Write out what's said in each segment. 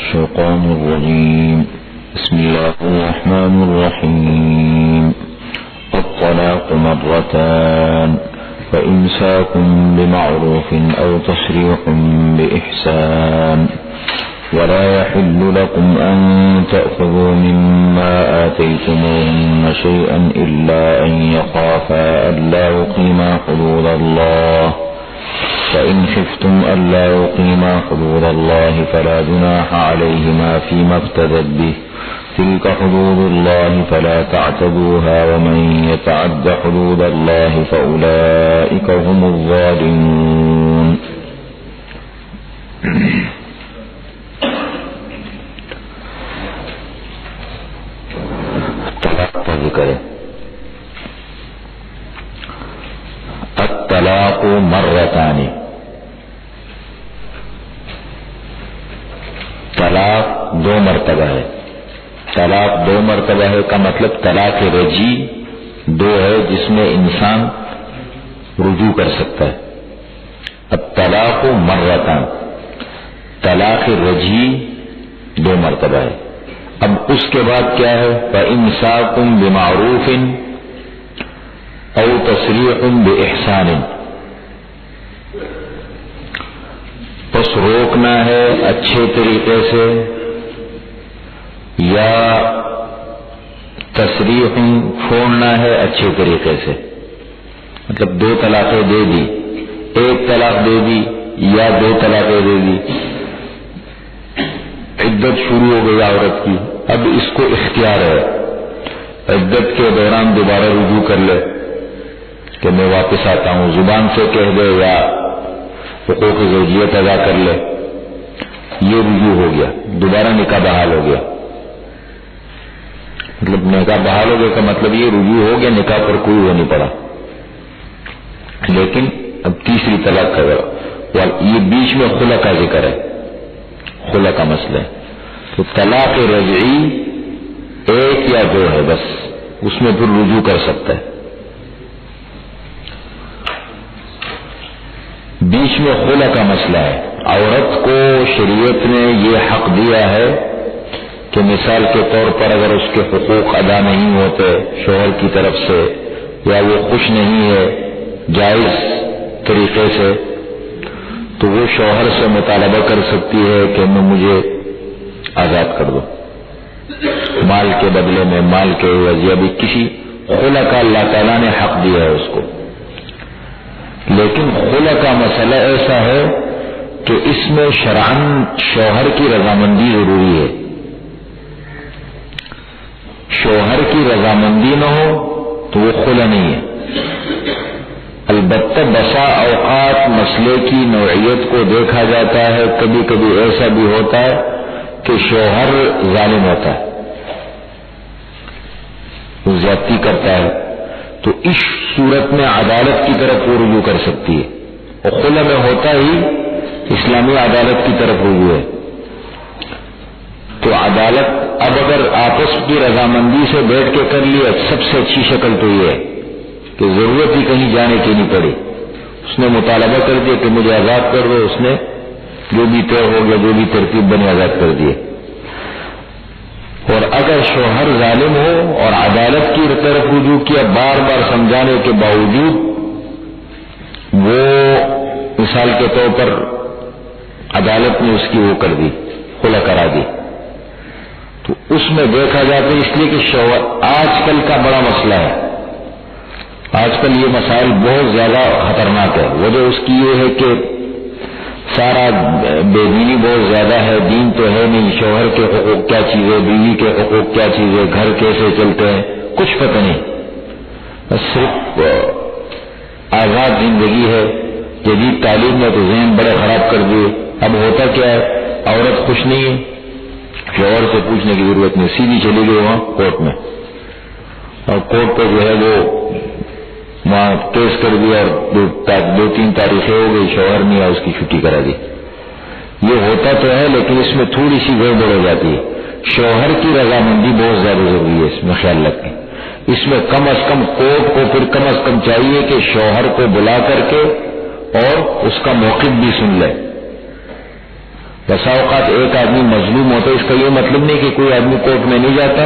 الشيطان الرجيم. بسم الله الرحمن الرحيم. الطلاق مرتان فإمساك بمعروف أو تسريح بإحسان ولا يحل لكم أن تأخذوا مما آتيتموهن شيئا إلا أن يخافا ألا يقيما حدود الله فإن خفتم ألا يقيما حدود الله فلا جناح عليهما فيما افتدت به تلك حدود الله فلا تعتدوها ومن يتعد حدود الله فأولئك هم الظالمون. طلاق کا ذکر ہے. الطلاق مرتان، طلاق دو مرتبہ ہے. طلاق دو مرتبہ ہے کا مطلب طلاق رجی دو ہے جس میں انسان رجوع کر سکتا ہے. الطلاق مرتان، طلاق رجی دو مرتبہ ہے. اب اس کے بعد کیا ہے؟ فَإِمْسَاكٌ بِمَعْرُوفٍ أَوْ تَسْرِيحٌ بِإِحْسَانٍ، بس روکنا ہے اچھے طریقے سے یا تصریح چھوڑنا ہے اچھے طریقے سے. مطلب دو طلاقیں دے دی، ایک طلاق دے دی یا دو طلاقیں دے دی، عدت شروع ہو گئی عورت کی. اب اس کو اختیار ہے عدت کے دوران دوبارہ رجوع کر لے کہ میں واپس آتا ہوں، زبان سے کہہ دے یا حقوق زوجیت ادا کر لے. یہ رجوع ہو گیا، دوبارہ نکاح بحال ہو گیا. مطلب نکاح بحال ہو گیا کا مطلب یہ رجوع ہو گیا، نکاح پر کوئی وہ نہیں پڑا. لیکن اب تیسری طلاق کا یہ بیچ میں خلع کا ذکر ہے، خلع کا مسئلہ ہے. تو طلاق رجعی ایک یا دو ہے بس، اس میں پھر رجوع کر سکتا ہے. بیچ میں خلع کا مسئلہ ہے. عورت کو شریعت نے یہ حق دیا ہے کہ مثال کے طور پر اگر اس کے حقوق ادا نہیں ہوتے شوہر کی طرف سے یا وہ خوش نہیں ہے جائز طریقے سے، تو وہ شوہر سے مطالبہ کر سکتی ہے کہ مجھے آزاد کر دو، مال کے بدلے میں، مال کے عوض، یا بھی کسی خلع کا اللہ تعالیٰ نے حق دیا ہے اس کو. لیکن خلع کا مسئلہ ایسا ہے کہ اس میں شرعاً شوہر کی رضامندی ضروری ہے. شوہر کی رضامندی نہ ہو تو وہ خلع نہیں ہے. البتہ بسا اوقات مسئلے کی نوعیت کو دیکھا جاتا ہے، کبھی کبھی ایسا بھی ہوتا ہے کہ شوہر ظالم ہوتا ہے، وہ زیادتی کرتا ہے، تو اس صورت میں عدالت کی طرف وہ رجوع کر سکتی ہے. اور خلع میں ہوتا ہی اسلامی عدالت کی طرف رجوع ہے. تو عدالت اب اگر آپس کی رضامندی سے بیٹھ کے کر لیا، سب سے اچھی شکل تو یہ ہے کہ ضرورت ہی کہیں جانے کی نہیں پڑی. اس نے مطالبہ کر دیا کہ مجھے آزاد کر دو، اس نے جو بھی طے ہو گیا، جو بھی ترتیب بنی، آزاد کر دیے. اور اگر شوہر ظالم ہو اور عدالت کی طرف رجوع کیا بار بار سمجھانے کے باوجود، وہ مثال کے طور پر عدالت نے اس کی وہ کر دی، خلع کرا دی، تو اس میں دیکھا جاتا ہے. اس لیے کہ شوہر آج کل کا بڑا مسئلہ ہے، آج کل یہ مسائل بہت زیادہ خطرناک ہے. وجہ اس کی یہ ہے کہ سارا بے دینی بہت زیادہ ہے، دین تو ہے نہیں. شوہر کے حقوق کیا چیز ہے، بیوی کے حقوق کیا چیز ہے، گھر کیسے چلتے ہیں، کچھ پتہ نہیں. صرف آزاد زندگی ہے. جدید تعلیم نے تو ذہن بڑے خراب کر دیے. اب ہوتا کیا ہے، عورت خوش نہیں ہے، شوہر سے پوچھنے کی ضرورت نہیں، سیدھی چلی گئی وہاں کورٹ میں، اور کورٹ پہ جو ہے وہ وہاں کیس کر دیا اور دو تین تاریخیں ہو گئی، شوہر نہیں آیا، اس کی چھٹی کرا دی. یہ ہوتا تو ہے لیکن اس میں تھوڑی سی گڑبڑ ہو جاتی ہے. شوہر کی رضامندی بہت زیادہ ضروری ہے، اس میں خیال رکھیں. اس میں کم از کم کورٹ کو پھر کم از کم چاہیے کہ شوہر کو بلا کر کے اور اس کا موقف بھی سن لے. بسا اوقات ایک آدمی مظلوم ہوتا ہے، اس کا یہ مطلب نہیں کہ کوئی آدمی کورٹ میں نہیں جاتا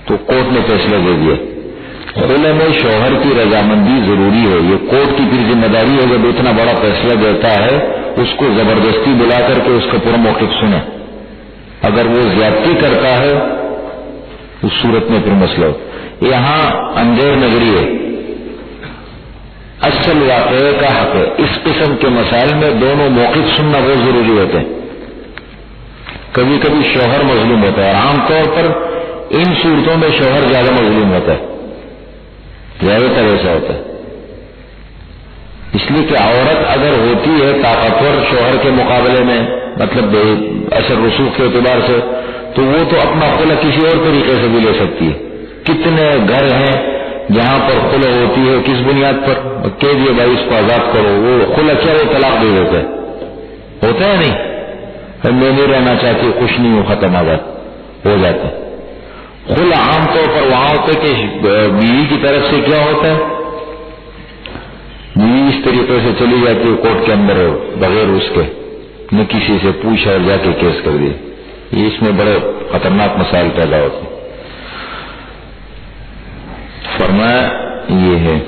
تو کورٹ نے فیصلہ دے دیا. خلع میں شوہر کی رضامندی ضروری ہے. یہ کورٹ کی پھر ذمہ داری ہے جب اتنا بڑا فیصلہ دیتا ہے اس کو زبردستی بلا کر کے اس کا پورا موقف سنے. اگر وہ زیادتی کرتا ہے اس صورت میں پھر مسئلہ ہو. یہاں اندھیر نگری ہے، اصل واقعے کا حق ہے. اس قسم کے مسائل میں دونوں موقف سننا بہت ضروری ہوتے ہیں. کبھی کبھی شوہر مظلوم ہوتا ہے اور عام طور پر ان صورتوں میں شوہر زیادہ مظلوم ہوتا ہے، زیادہ تر ایسا ہوتا ہے. اس لیے کہ عورت اگر ہوتی ہے طاقتور شوہر کے مقابلے میں، مطلب اثر رسوخ کے اعتبار سے، تو وہ تو اپنا خلع کسی اور طریقے سے بھی لے سکتی ہے. کتنے گھر ہیں جہاں پر خلع ہوتی ہے، کس بنیاد پر کہہ دیے بھائی اس کو آزاد کرو، وہ خلع کیا وہ طلاق دے دیتا ہے، ہوتا ہے نہیں، میں نہیں رہنا چاہتی، خوش نہیں ہوں، ختم آزاد ہو جاتا ہے. خلع عام طور پر وہاں ہوتا ہے کہ بیوی کی طرف سے کیا ہوتا ہے، بیوی اس طریقے سے چلی جاتی ہے کورٹ کے اندر بغیر اس کے نہ کسی سے پوچھا اور جا کے کیس کر دیے. یہ اس میں بڑے خطرناک مسائل پیدا ہوتے ہیں. فرمایا یہ ہے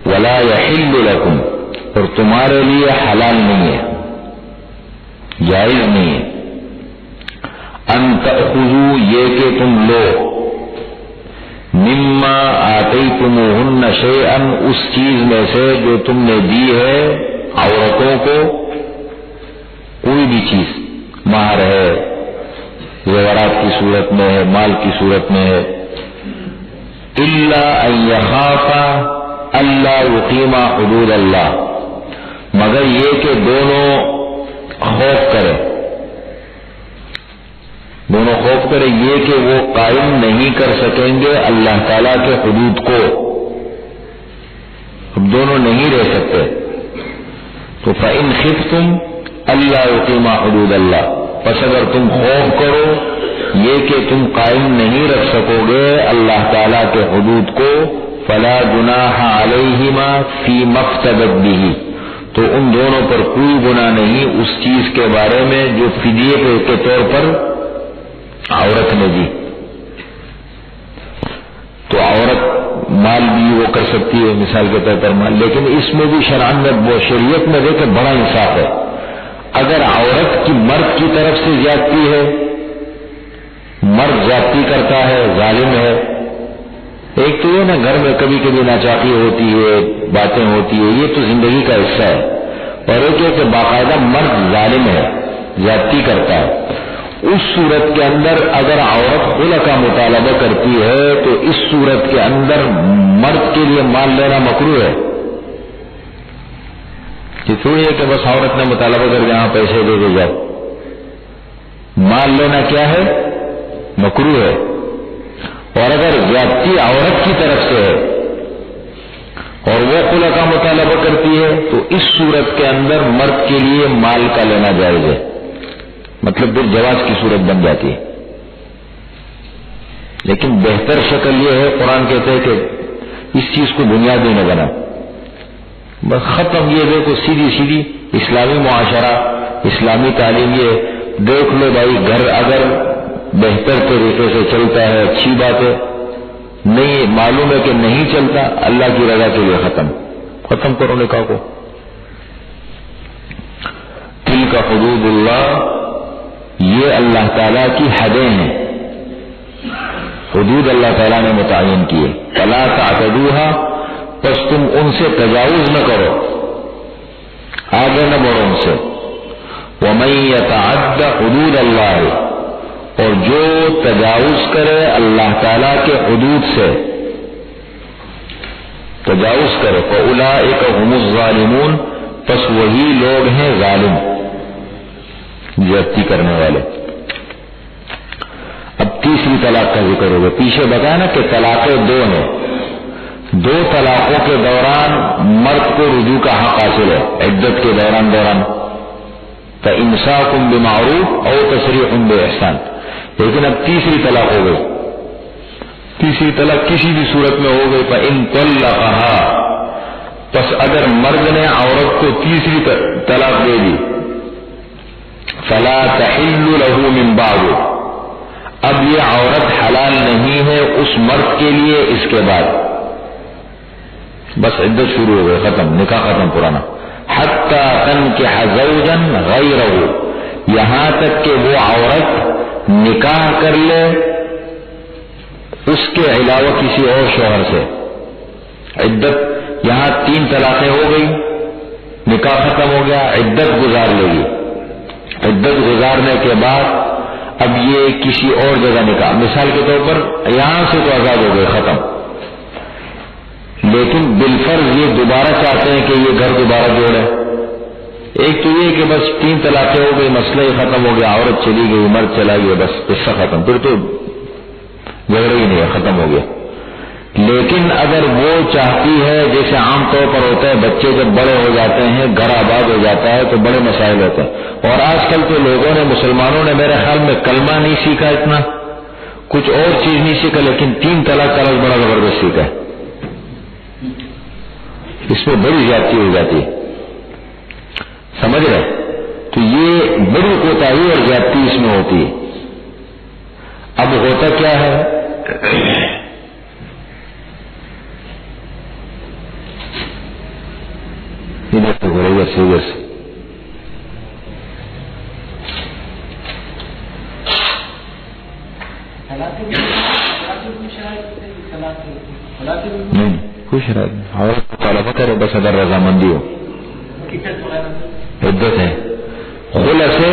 ولا یحل لکم، اور تمہارے لیے حلال نہیں ہے، جائز نہیں ہے، ان تأخذوا یہ کہ تم لو مما آتیتموہن شیئا اس چیز میں سے جو تم نے دی ہے عورتوں کو، کوئی بھی چیز، مہر ہے، زیورات کی صورت میں ہے، مال کی صورت میں ہے، الا ان یخافا الا یقیما حدود اللہ، مگر یہ کہ دونوں خوف کرے یہ کہ وہ قائم نہیں کر سکیں گے اللہ تعالی کے حدود کو. اب دونوں نہیں رہ سکتے تو فإن خفتم الا یقیما حدود اللہ، پس اگر تم خوف کرو یہ کہ تم قائم نہیں رکھ سکو گے اللہ تعالی کے حدود کو، فلا جناح علیہما فیما افتدت بہ، تو ان دونوں پر کوئی گناہ نہیں اس چیز کے بارے میں جو فدیے کے طور پر عورت نے دی. تو عورت مال بھی وہ کر سکتی ہے مثال کے طور پر مال، لیکن اس میں بھی شریعت میں دیکھیں بڑا انصاف ہے. اگر عورت کی مرد کی طرف سے زیادتی ہے، مرد زیادتی کرتا ہے، ظالم ہے، ایک تو یہ نا گھر میں کبھی کبھی ناچاقی ہوتی ہے، باتیں ہوتی ہے، یہ تو زندگی کا حصہ ہے، اور ایک ہے کہ باقاعدہ مرد ظالم ہے، زیادتی کرتا ہے. اس صورت کے اندر اگر عورت خلع کا مطالبہ کرتی ہے تو اس صورت کے اندر مرد کے لیے مال لینا مکروہ ہے. یہ تھوڑی ہے کہ بس عورت نے مطالبہ کر یہاں پیسے دے دے جاؤ. مال لینا کیا ہے؟ مکروہ ہے. اور اگر زیادتی عورت کی طرف سے ہے اور وہ خلع کا مطالبہ کرتی ہے تو اس صورت کے اندر مرد کے لیے مال کا لینا جائز ہے، مطلب پھر جواز کی صورت بن جاتی ہے. لیکن بہتر شکل یہ ہے، قرآن کہتے ہیں کہ اس چیز کو بنیاد ہی نہ بنا، بس ختم. یہ دیکھو سیدھی سیدھی اسلامی معاشرہ، اسلامی تعلیم، یہ دیکھ لو بھائی گھر اگر بہتر طریقے سے چلتا ہے اچھی بات ہے، نہیں معلوم ہے کہ نہیں چلتا، اللہ کی رضا کے لیے ختم کرو نکاح کو. تلک حدود اللہ، یہ اللہ تعالیٰ کی حدیں ہیں، حدود اللہ تعالیٰ نے متعین کیے. فلا تعتدوها، پس تم ان سے تجاوز نہ کرو، آگے نہ بڑھو ان سے. ومن یتعد حدود اللہ، اور جو تجاوز کرے اللہ تعالیٰ کے حدود سے، تجاوز کرے، فاولئک هم الظالمون، پس وہی لوگ ہیں ظالم، زیادتی کرنے والے. اب تیسری طلاق کا ذکر ہوگا. پیچھے بتایا نا کہ طلاقیں دو ہیں، دو طلاقوں کے دوران مرد کو رجوع کا حق حاصل ہے عدت کے دوران فإمساک بمعروف او تسریح بإحسان. لیکن اب تیسری طلاق ہو گئی. تیسری طلاق کسی بھی صورت میں ہو گئی. فإن طلقها، پس اگر مرد نے عورت کو تیسری طلاق دے دی، فلا تحل له من بعد، اب یہ عورت حلال نہیں ہے اس مرد کے لیے اس کے بعد، بس عدت شروع ہو گئی، ختم، نکاح ختم، پرانا. حتی تنکح زوجا غیرہ، یہاں تک کہ وہ عورت نکاح کر لے اس کے علاوہ کسی اور شوہر سے. عدت یہاں 3 طلاقیں ہو گئی، نکاح ختم ہو گیا، عدت گزار لے گی. عدت گزارنے کے بعد اب یہ کسی اور جگہ نکاح، مثال کے طور پر یہاں سے تو آزاد ہو گئے، ختم، لیکن بالفرض یہ دوبارہ چاہتے ہیں کہ یہ گھر دوبارہ جوڑے. ایک تو یہ کہ بس 3 طلاقیں ہو گئی، مسئلہ ہی ختم ہو گیا، عورت چلی گئی، مرد چلا گیا، بس قصہ ختم، پھر تو جھگڑا ہی نہیں ہے، ختم ہو گیا. لیکن اگر وہ چاہتی ہے، جیسے عام طور پر ہوتا ہے، بچے جب بڑے ہو جاتے ہیں، گھر آباد ہو جاتا ہے تو بڑے مسائل ہوتے ہیں، اور آج کل تو لوگوں نے، مسلمانوں نے میرے خیال میں کلمہ نہیں سیکھا اتنا، کچھ اور چیز نہیں سیکھا، لیکن 3 طلاق کا لفظ بڑا زبردست سیکھا ہے. اس میں بڑی زیادتی ہو جاتی ہے، سمجھ رہے؟ تو یہ بڑی کوتاہی اور زیادتی اس میں ہوتی ہے. اب ہوتا کیا ہے، ادھر سے بولے گا سیریس، نہیں خوش رہا عورت کو طالبہ کرے، بس اگر رضامندی ہو. عدت ہے، خلا سے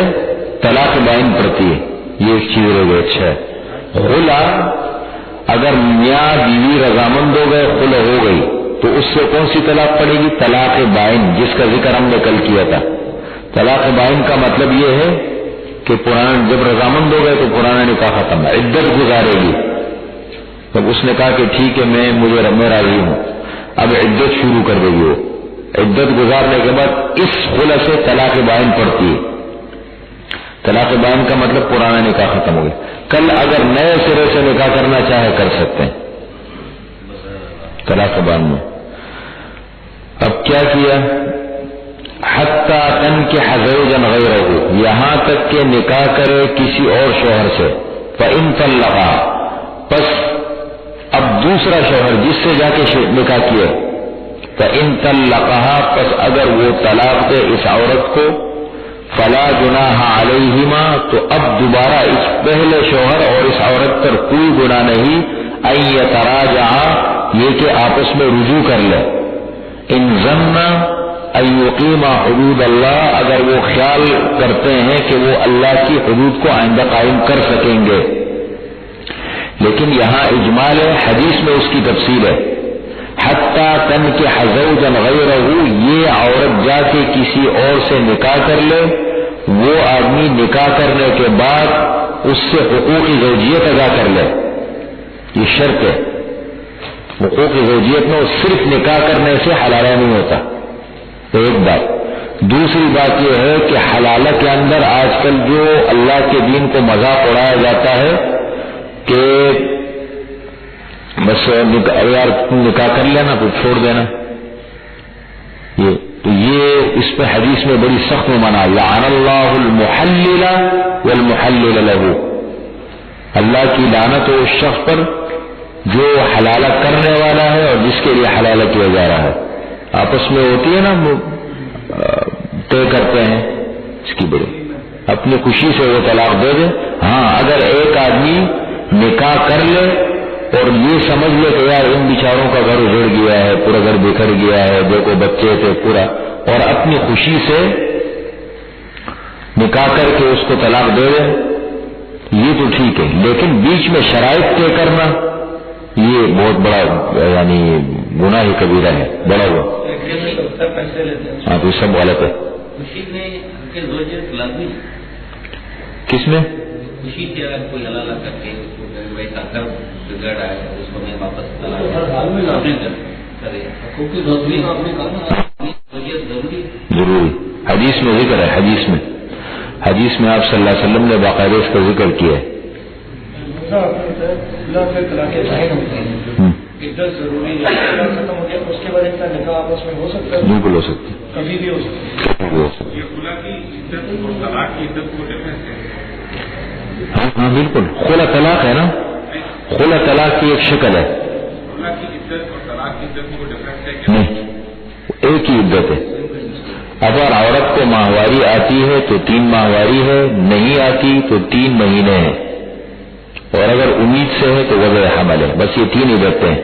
طلاق بائن پڑتی ہے، یہ ایک چیز رہ گئی. اچھا ہے، خلا اگر میاں بیوی رضامند ہو گئے، خلا ہو گئی، تو اس سے کون سی طلاق پڑے گی؟ طلاق بائن، جس کا ذکر ہم نے کل کیا تھا. طلاق بائن کا مطلب یہ ہے کہ پرانا، جب رضامند ہو گئے تو پرانا نکاح ختم ہے، عدت گزارے گی. تب اس نے کہا کہ ٹھیک ہے، میں راضی ہوں، اب عدت شروع کر دے گی. وہ عدت گزارنے کے بعد اس خلا سے طلاق بائن پڑتی ہے. طلاق بائن کا مطلب پرانا نکاح ختم ہو گیا. کل اگر نئے سرے سے نکاح کرنا چاہے کر سکتے ہیں طلاق بائن میں. اب کیا کیا؟ حتی تنکح زوجا غیرہ، یہاں تک کہ نکاح کرے کسی اور شوہر سے. فإن طلقا، پس اب دوسرا شوہر جس سے جا کے نکاح کیا، فإن طلقها، پس اگر وہ طلاق دے اس عورت کو، فلا جناح علیہما، تو اب دوبارہ اس پہلے شوہر اور اس عورت پر کوئی گناہ نہیں، ان یتراجعا، یہ کہ آپس میں رجوع کر لے. ان ظن ان یقیما حدود اللہ، اگر وہ خیال کرتے ہیں کہ وہ اللہ کی حدود کو آئندہ قائم کر سکیں گے. لیکن یہاں اجمال ہے، حدیث میں اس کی تفصیل ہے. حتی تنکح زوجا غیرہ، یہ عورت جا کے کسی اور سے نکاح کر لے، وہ آدمی نکاح کرنے کے بعد اس سے حقوق زوجیت ادا کر لے. یہ شرط ہے. حقوق زوجیت میں صرف نکاح کرنے سے حلالہ نہیں ہوتا، ایک بات. دوسری بات یہ ہے کہ حلالہ کے اندر آج کل جو اللہ کے دین کو مذاق اڑایا جاتا ہے کہ بس یار نکاح کر لینا تو چھوڑ دینا، یہ اس پہ حدیث میں بڑی سخت منع. لعن اللہ المحلل والمحلل له، اللہ کی لعنت ہو اس شخص پر جو حلالہ کرنے والا ہے اور جس کے لیے حلالہ کیا جا رہا ہے. آپس میں ہوتی ہے نا، طے کرتے ہیں اس کی بڑی، اپنی خوشی سے وہ طلاق دے دے. ہاں اگر ایک آدمی نکاح کر لے اور یہ سمجھ لے کہ یار ان بیچاروں کا گھر اجڑ گیا ہے، پورا گھر بکھر گیا ہے، دیکھو بچے تھے پورا، اور اپنی خوشی سے نکاح کر کے اس کو طلاق دے دے، یہ تو ٹھیک ہے. لیکن بیچ میں شرائط طے کرنا یہ بہت بڑا یعنی گناہ کبیرہ ہے، بڑا ہوا. ہاں تو سب غلط ہے. کس میں؟ خوشی سے اگر کوئی حلالہ کر کے ویسا کر بگڑ آئے اس کو میں واپس ضروری. حدیث میں ذکر ہے، حدیث میں آپ صلی اللہ علیہ وسلم نے باقاعدہ اس کا ذکر کیا ہے. عدت ضروری ہے، ختم ہو گیا اس کے بعد ان کا نکاح آپس میں ہو سکتا ہے؟ بالکل ہو سکتی ہے، کبھی بھی ہو سکتا ہے۔ یہ خلا کی عدت اور طلاق کی عدت کو ڈفرینس ہے؟ ہاں بالکل، خلا طلاق ہے نا، خلا طلاق کی ایک شکل ہے، خلا کی عدت اور طلاق کی عدت میں کوئی ڈفرینس ہے کیا؟ نہیں ایک ہی عدت ہے۔ اگر عورت کو ماہواری آتی ہے تو 3 ماہواری ہے، نہیں آتی تو 3 مہینے ہے، اور اگر امید سے ہے تو وضع حمل ہے، بس یہ 3 عدتیں ہیں۔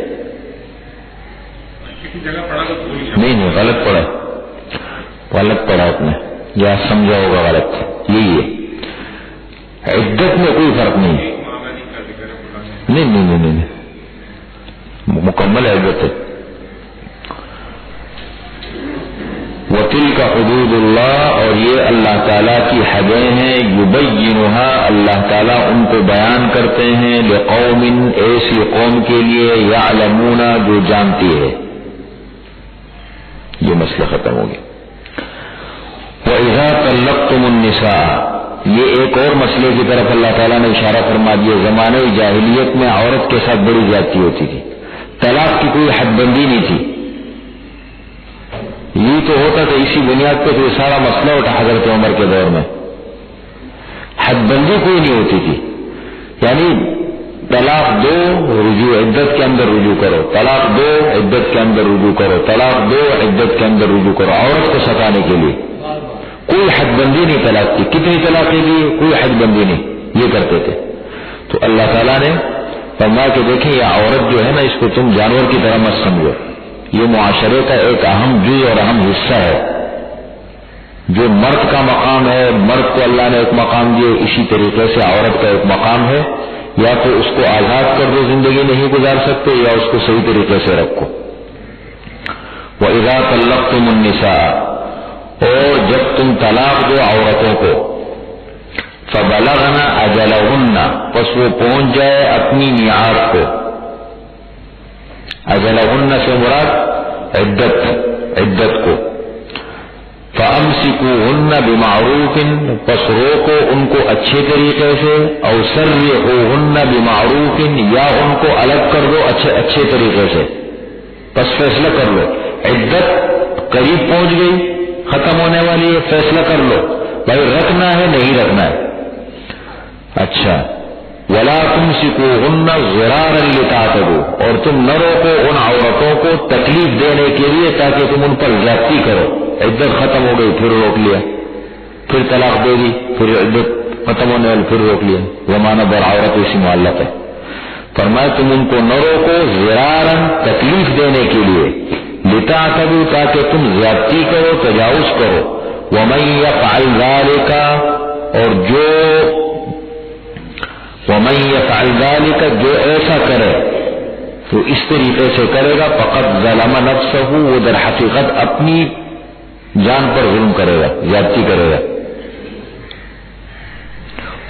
کسی جگہ پڑھا تو بھول گیا۔ نہیں غلط پڑھا آپ نے، یا سمجھا ہوگا غلط، یہی ہے عدت میں کوئی فرق نہیں ہے۔ ایک معاملہ کا ذکر ہے خلا میں۔ نہیں مکمل عدت ہے۔ وَتِلْكَ حُدُودُ اللَّهِ، اور یہ اللہ تعالیٰ کی حدیں ہیں، يُبَيِّنُهَا، اللہ تعالیٰ ان کو بیان کرتے ہیں، لِقَوْمٍ، ایسی قوم کے لیے، يَعْلَمُونَ، جو جانتی ہے۔ یہ مسئلہ ختم ہو گیا۔ وَإِذَا طَلَّقْتُمُ النِّسَاءَ، یہ ایک اور مسئلے کی طرف اللہ تعالیٰ نے اشارہ فرما دیا۔ زمانے جاہلیت میں عورت کے ساتھ بڑی زیادتی ہوتی تھی، طلاق کی کوئی حد بندی نہیں تھی۔ یہ تو ہوتا تھا، اسی بنیاد پہ تو یہ سارا مسئلہ اٹھا حضرت عمر کے دور میں، حد بندی کوئی نہیں ہوتی تھی، یعنی طلاق دو، رجوع عدت کے اندر رجوع کرو، طلاق دو، عدت کے اندر رجوع کرو، طلاق دو، عدت کے اندر رجوع کرو، عورت کو ستانے کے لیے کوئی حد بندی نہیں طلاق کی، کتنی طلاقیں دی کوئی حد بندی نہیں، یہ کرتے تھے۔ تو اللہ تعالیٰ نے فرمایا کہ دیکھیں یہ عورت جو ہے نا، اس کو تم جانور کی طرح مت سمجھو، یہ معاشرے کا ایک اہم جز اور اہم حصہ ہے۔ جو مرد کا مقام ہے، مرد کو اللہ نے ایک مقام دیے، اسی طریقے سے عورت کا ایک مقام ہے، یا تو اس کو آزاد کر دو، زندگی نہیں گزار سکتے، یا اس کو صحیح طریقے سے رکھو۔ وَإِذَا طَلَّقْتُمُ النِّسَاءَ، اور جب تم طلاق دو عورتوں کو، فَبَلَغْنَ أَجَلَهُنَّ، پس وہ پہنچ جائے اپنی میعاد کو۔ اجلہن سے مراد عدت کو۔ فَأَمْسِكُوهُنَّ بِمَعْرُوفٍ، پس روکو ان کو اچھے طریقے سے، او سَرِّحُوهُنَّ بِمَعْرُوفٍ، یا ان کو الگ کر دو اچھے طریقے سے، پس فیصلہ کر لو۔ عدت قریب پہنچ گئی، ختم ہونے والی ہے، فیصلہ کر لو بھائی رکھنا ہے نہیں رکھنا ہے۔ اچھا، وَلَا تُمْسِكُوهُنَّ ضِرَارًا لِتَعْتَدُوا، اور تم نہ روکو ان عورتوں کو تکلیف دینے کے لیے تاکہ تم ان پر زیادتی کرو۔ عدت ختم ہو گئی پھر روک لیا، پھر طلاق دے دی، پھر عدت ختم ہونے والی پھر روک لیا، زمانہ بر عورت اسی معلق ہے۔ فرمایا تم ان کو نہ روکو ضِرَارًا، تکلیف دینے کے لیے، لِتَعْتَدُوا، تاکہ تم زیادتی کرو، تجاوز کرو۔ وَمَن يَفْعَلْ ذَلِكَ، اور وَمَن يَفْعَلْ ذَلِكَ، جو ایسا کرے تو اس طریقے سے کرے گا، فَقَدْ ظَلَمَ نَفْسَهُ، وہ در حقیقت اپنی جان پر ظلم کرے گا، زیادتی کرے گا۔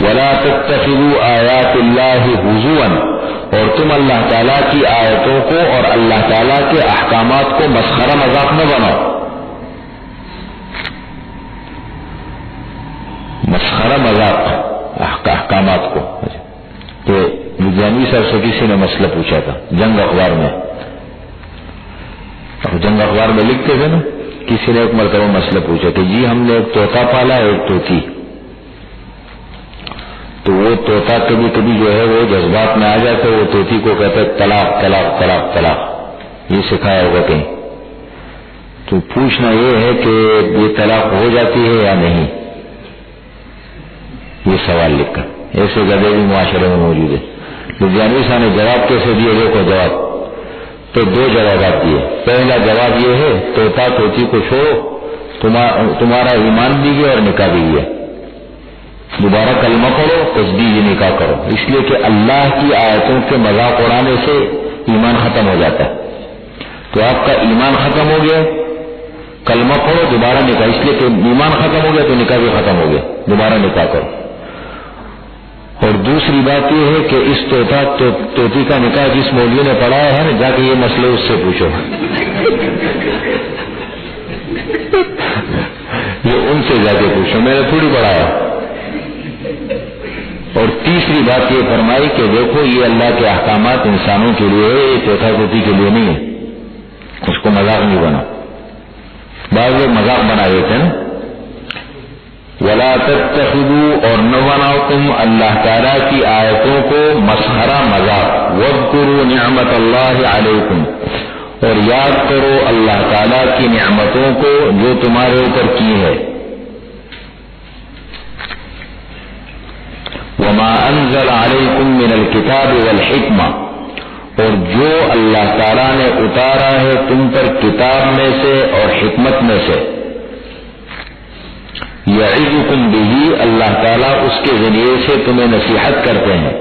وَلَا تَتَّخِذُوا آيَاتِ اللَّهِ هُزُوًا، اور تم اللہ تعالیٰ کی آیتوں کو اور اللہ تعالیٰ کے احکامات کو مسخرہ مذاق نہ بناؤ۔ مسخرہ مذاق احکامات کو۔ تو لدھیانوی صاحب سے کسی نے مسئلہ پوچھا تھا جنگ اخبار میں، اور جنگ اخبار میں لکھتے تھے نا، کسی نے ایک مرتبہ مسئلہ پوچھا کہ جی ہم نے ایک طوطا پالا ہے، ایک طوطی، تو وہ طوطا کبھی کبھی جو ہے وہ جذبات میں آ جاتا ہے، وہ طوطی کو کہتا ہے طلاق طلاق طلاق طلاق، یہ سکھایا ہوگا کہیں؟ تو پوچھنا یہ ہے کہ یہ طلاق ہو جاتی ہے یا نہیں، یہ سوال لکھ کر، ایسے گدے بھی معاشرے میں موجود ہے۔ لدھیانوی صاحب نے جواب کیسے دیے؟ دیکھو جواب تو 2 جوابات دیے۔ پہلا جواب یہ ہے طوطا طوطی کو چھوڑو، تمہارا ایمان بھی گیا اور نکاح بھی گیا، دوبارہ کلمہ پڑھو، تجدید نکاح کرو، اس لیے کہ اللہ کی آیتوں کے مذاق اڑانے سے ایمان ختم ہو جاتا ہے۔ تو آپ کا ایمان ختم ہو گیا، کلمہ پڑھو، دوبارہ نکاح، اس لیے کہ ایمان ختم ہو گیا تو نکاح بھی ختم ہو گیا، دوبارہ نکاح کرو۔ اور دوسری بات یہ ہے کہ اس طوطی کا نکاح جس مولوی نے پڑھایا ہے نا، جا کے یہ مسئلے اس سے پوچھو، یہ ان سے جا کے پوچھو، میں نے تھوڑی پڑھایا۔ اور تیسری بات یہ فرمائی کہ دیکھو یہ اللہ کے احکامات انسانوں کے لیے ہے، یہ چوتھا کوٹی کے لیے نہیں ہے، اس کو مذاق نہیں بنا۔ بعض لوگ مذاق بنا دیتے ہیں نا، وَلَا تَتَّخِذُوا، اور نہ بناؤ تم اللہ تعالیٰ کی آیتوں کو مسخرہ مذاق، وَاذْكُرُوا نِعْمَتَ اللَّهِ عَلَيْكُمْ، اور یاد کرو اللہ تعالیٰ کی نعمتوں کو جو تمہارے اوپر کی ہے۔ وَمَا أَنزَلَ عَلَيْكُمْ مِنَ الْكِتَابِ وَالْحِكْمَةِ، اور جو اللہ تعالیٰ نے اتارا ہے تم پر کتاب میں سے اور حکمت میں سے، یعظکم بہ، اللہ تعالیٰ اس کے ذریعے سے تمہیں نصیحت کرتے ہیں،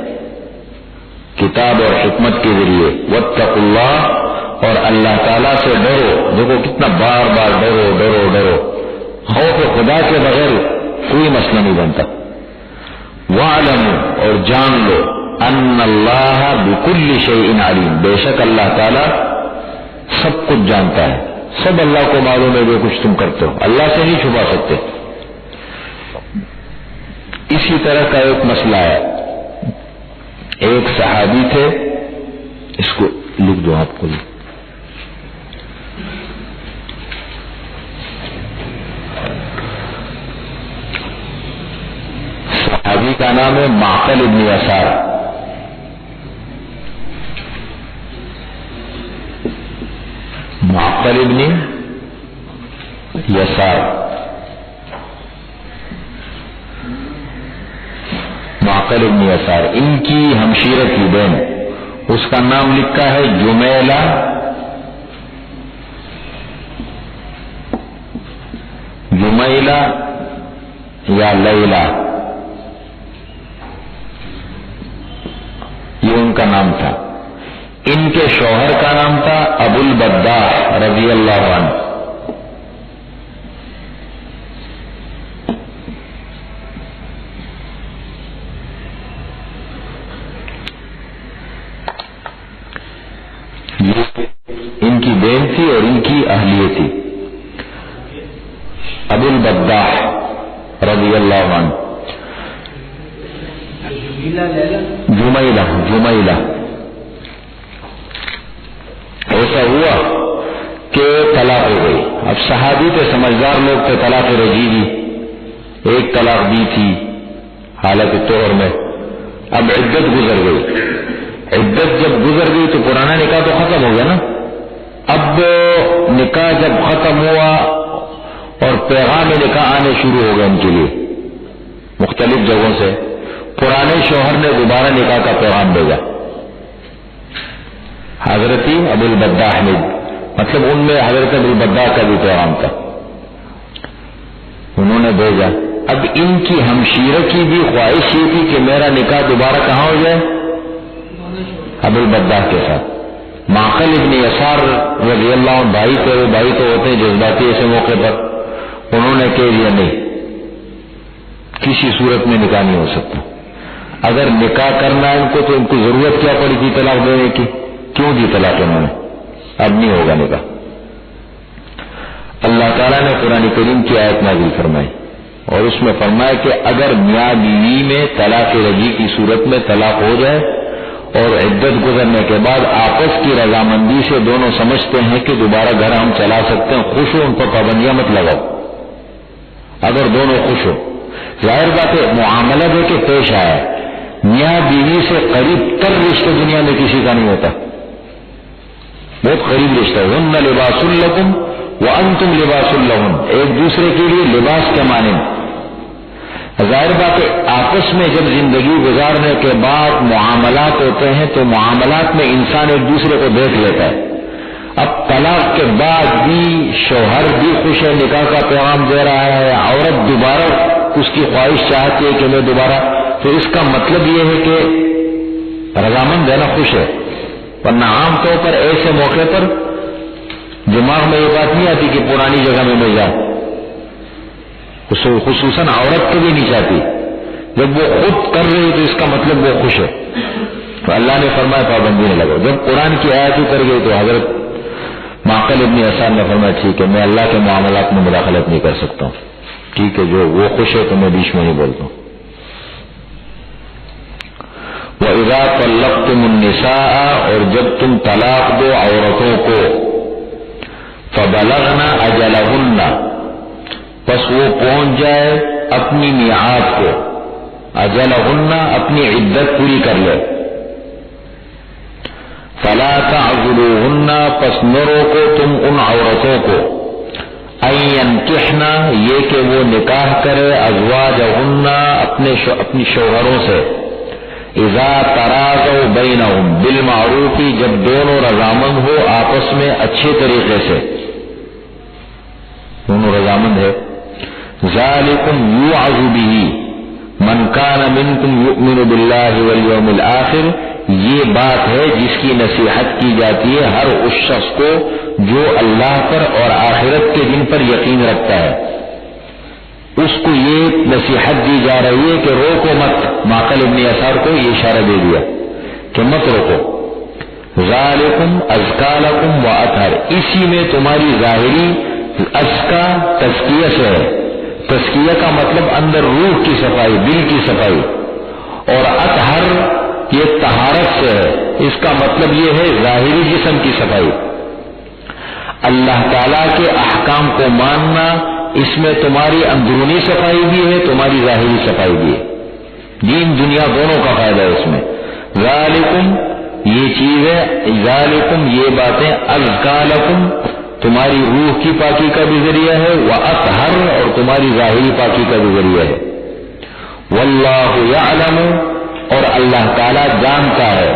کتاب اور حکمت کے ذریعے۔ واتقوا اللہ، اور اللہ تعالیٰ سے ڈرو۔ دیکھو کتنا بار بار ڈرو ڈرو ڈرو، خوف خدا کے بغیر کوئی مسئلہ نہیں بنتا۔ وَاعْلَمُوا، اور جان لو، ان اللہ بکل شیء علیم، بے شک اللہ تعالیٰ سب کچھ جانتا ہے، سب اللہ کو معلوم ہے جو کچھ تم کرتے ہو، اللہ سے نہیں چھپا سکتے۔ اسی طرح کا ایک مسئلہ ہے، ایک صحابی تھے، اس کو لکھ دو آپ کو، صحابی کا نام ہے معقل ابن یسار۔ معقل ابن یسار، معقل ابن یسار، ان کی ہمشیرہ کی بہن، اس کا نام لکھا ہے جمیلہ جمیلہ یا لیلہ، یہ ان کا نام تھا۔ ان کے شوہر کا نام تھا ابو البداح رضی اللہ عنہ۔ ان کی بہن تھی اور ان کی اہلیہ تھی، ابو البداح رضی اللہ عنہ۔ جمیلہ ایسا ہوا کہ طلاق ہو گئی۔ اب صحابی تھے، سمجھدار لوگ تھے، طلاق رجعی دی، ایک طلاق دی تھی حالت طہر میں۔ اب عدت گزر گئی، عدت جب گزر گئی تو پرانا نکاح تو ختم ہو گیا نا۔ اب نکاح جب ختم ہوا اور پیغام نکاح آنے شروع ہو گئے ان کے لیے مختلف جگہوں سے، پرانے شوہر نے دوبارہ نکاح کا پیغام بھیجا، حضرت ابو البداح نے، مطلب ان میں حضرت ابو البداح کا بھی پیغام تھا، انہوں نے بھیجا۔ اب ان کی ہمشیرہ کی بھی خواہش یہ تھی کہ میرا نکاح دوبارہ کہاں ہو جائے؟ ابو البداح کے ساتھ۔ معقل ابن یسار رضی اللہ عنہ بھائی تھے، وہ بھائی تو ہوتے ہیں جذباتی ایسے موقع پر، انہوں نے کہہ دیا نہیں، کسی صورت میں نکاح نہیں ہو سکتا۔ اگر نکاح کرنا ہے ان کو تو ان کو ضرورت کیا پڑی تھی طلاق دینے کی؟ کیوں دی طلاق انہوں نے؟ اب نہیں ہوگا نکاح۔ اللہ تعالیٰ نے قرآن کریم کی آیت نازل فرمائی اور اس میں فرمایا کہ اگر میاں بیوی میں طلاق رجعی کی صورت میں طلاق ہو جائے اور عدت گزرنے کے بعد آپس کی رضامندی سے دونوں سمجھتے ہیں کہ دوبارہ گھر ہم چلا سکتے ہیں، خوش ہو، ان پر پابندیاں مت لگاؤ۔ اگر دونوں خوش ہو، ظاہر بات ہے معاملہ دے کے پیش آیا ہے، میاں بیوی سے قریب تر رشتہ دنیا میں کسی کا نہیں ہوتا، بہت قریب رشتہ، ہن لباس لکم وانتم لباس لہن، ایک دوسرے کے لیے لباس کے معنی۔ ظاہر بات ہے آپس میں جب زندگی گزارنے کے بعد معاملات ہوتے ہیں تو معاملات میں انسان ایک دوسرے کو دیکھ لیتا ہے۔ اب طلاق کے بعد بھی شوہر بھی خوش ہے، نکاح کا پیغام دے رہا ہے، عورت دوبارہ اس کی خواہش چاہتی ہے کہ میں دوبارہ، تو اس کا مطلب یہ ہے کہ رضامند ہے نا، خوش ہے۔ ورنہ عام طور پر ایسے موقع پر دماغ میں یہ بات نہیں آتی کہ پرانی جگہ میں میں جاؤں، خصوصاً عورت تو بھی نہیں چاہتی، جب وہ خود کر رہی تو اس کا مطلب وہ خوش ہے۔ تو اللہ نے فرمایا پابندی نہ لگاؤ۔ جب قرآن کی آیت اتر گئی تو حضرت معقل ابن یسار نے فرمایا ٹھیک ہے، میں اللہ کے معاملات میں مداخلت نہیں کر سکتا ہوں، ٹھیک ہے، جو وہ خوش ہے تو میں بیچ میں نہیں بولتا ہوں۔ اذا طلقتم النساء، اور جب تم طلاق دو عورتوں کو، فبلغن اجلہن، پس وہ پہنچ جائے اپنی میعاد کو، اجلہن اپنی عدت پوری کر لے، فلا تعذلوہن، پس نہ روکو تم ان عورتوں کو، ان ینکحن، یہ کہ وہ نکاح کرے، ازواجہن اپنی شوہروں سے، اذا تراضوا بینہم بالمعروف، جب دونوں رضامند ہو آپس میں اچھے طریقے سے، دونوں رضامند ہے، ذالکم یوعظ بہ من کان منکم یؤمن باللہ والیوم الآخر، یہ بات ہے جس کی نصیحت کی جاتی ہے ہر اس شخص کو جو اللہ پر اور آخرت کے دن پر یقین رکھتا ہے، اس کو یہ نصیحت دی جا رہی ہے کہ روکو مت۔ معقل ابن یسار کو یہ اشارہ دے دیا کہ مت روکو، ذالکم ازکا لکم واطہر، اسی میں تمہاری ظاہری ازکا تزکیہ سے ہے، تزکیہ کا مطلب اندر روح کی صفائی، دل کی صفائی، اور اطہر یہ طہارت سے ہے، اس کا مطلب یہ ہے ظاہری جسم کی صفائی۔ اللہ تعالیٰ کے احکام کو ماننا، اس میں تمہاری اندرونی صفائی بھی ہے، تمہاری ظاہری صفائی بھی ہے، دین دنیا دونوں کا فائدہ ہے اس میں۔ ذالکم یہ چیز ہے، ذالکم یہ باتیں، ازکا لکم تمہاری روح کی پاکی کا بھی ذریعہ ہے، واطہر اور تمہاری ظاہری پاکی کا بھی ذریعہ ہے۔ واللہ یعلم، اور اللہ تعالیٰ جانتا ہے،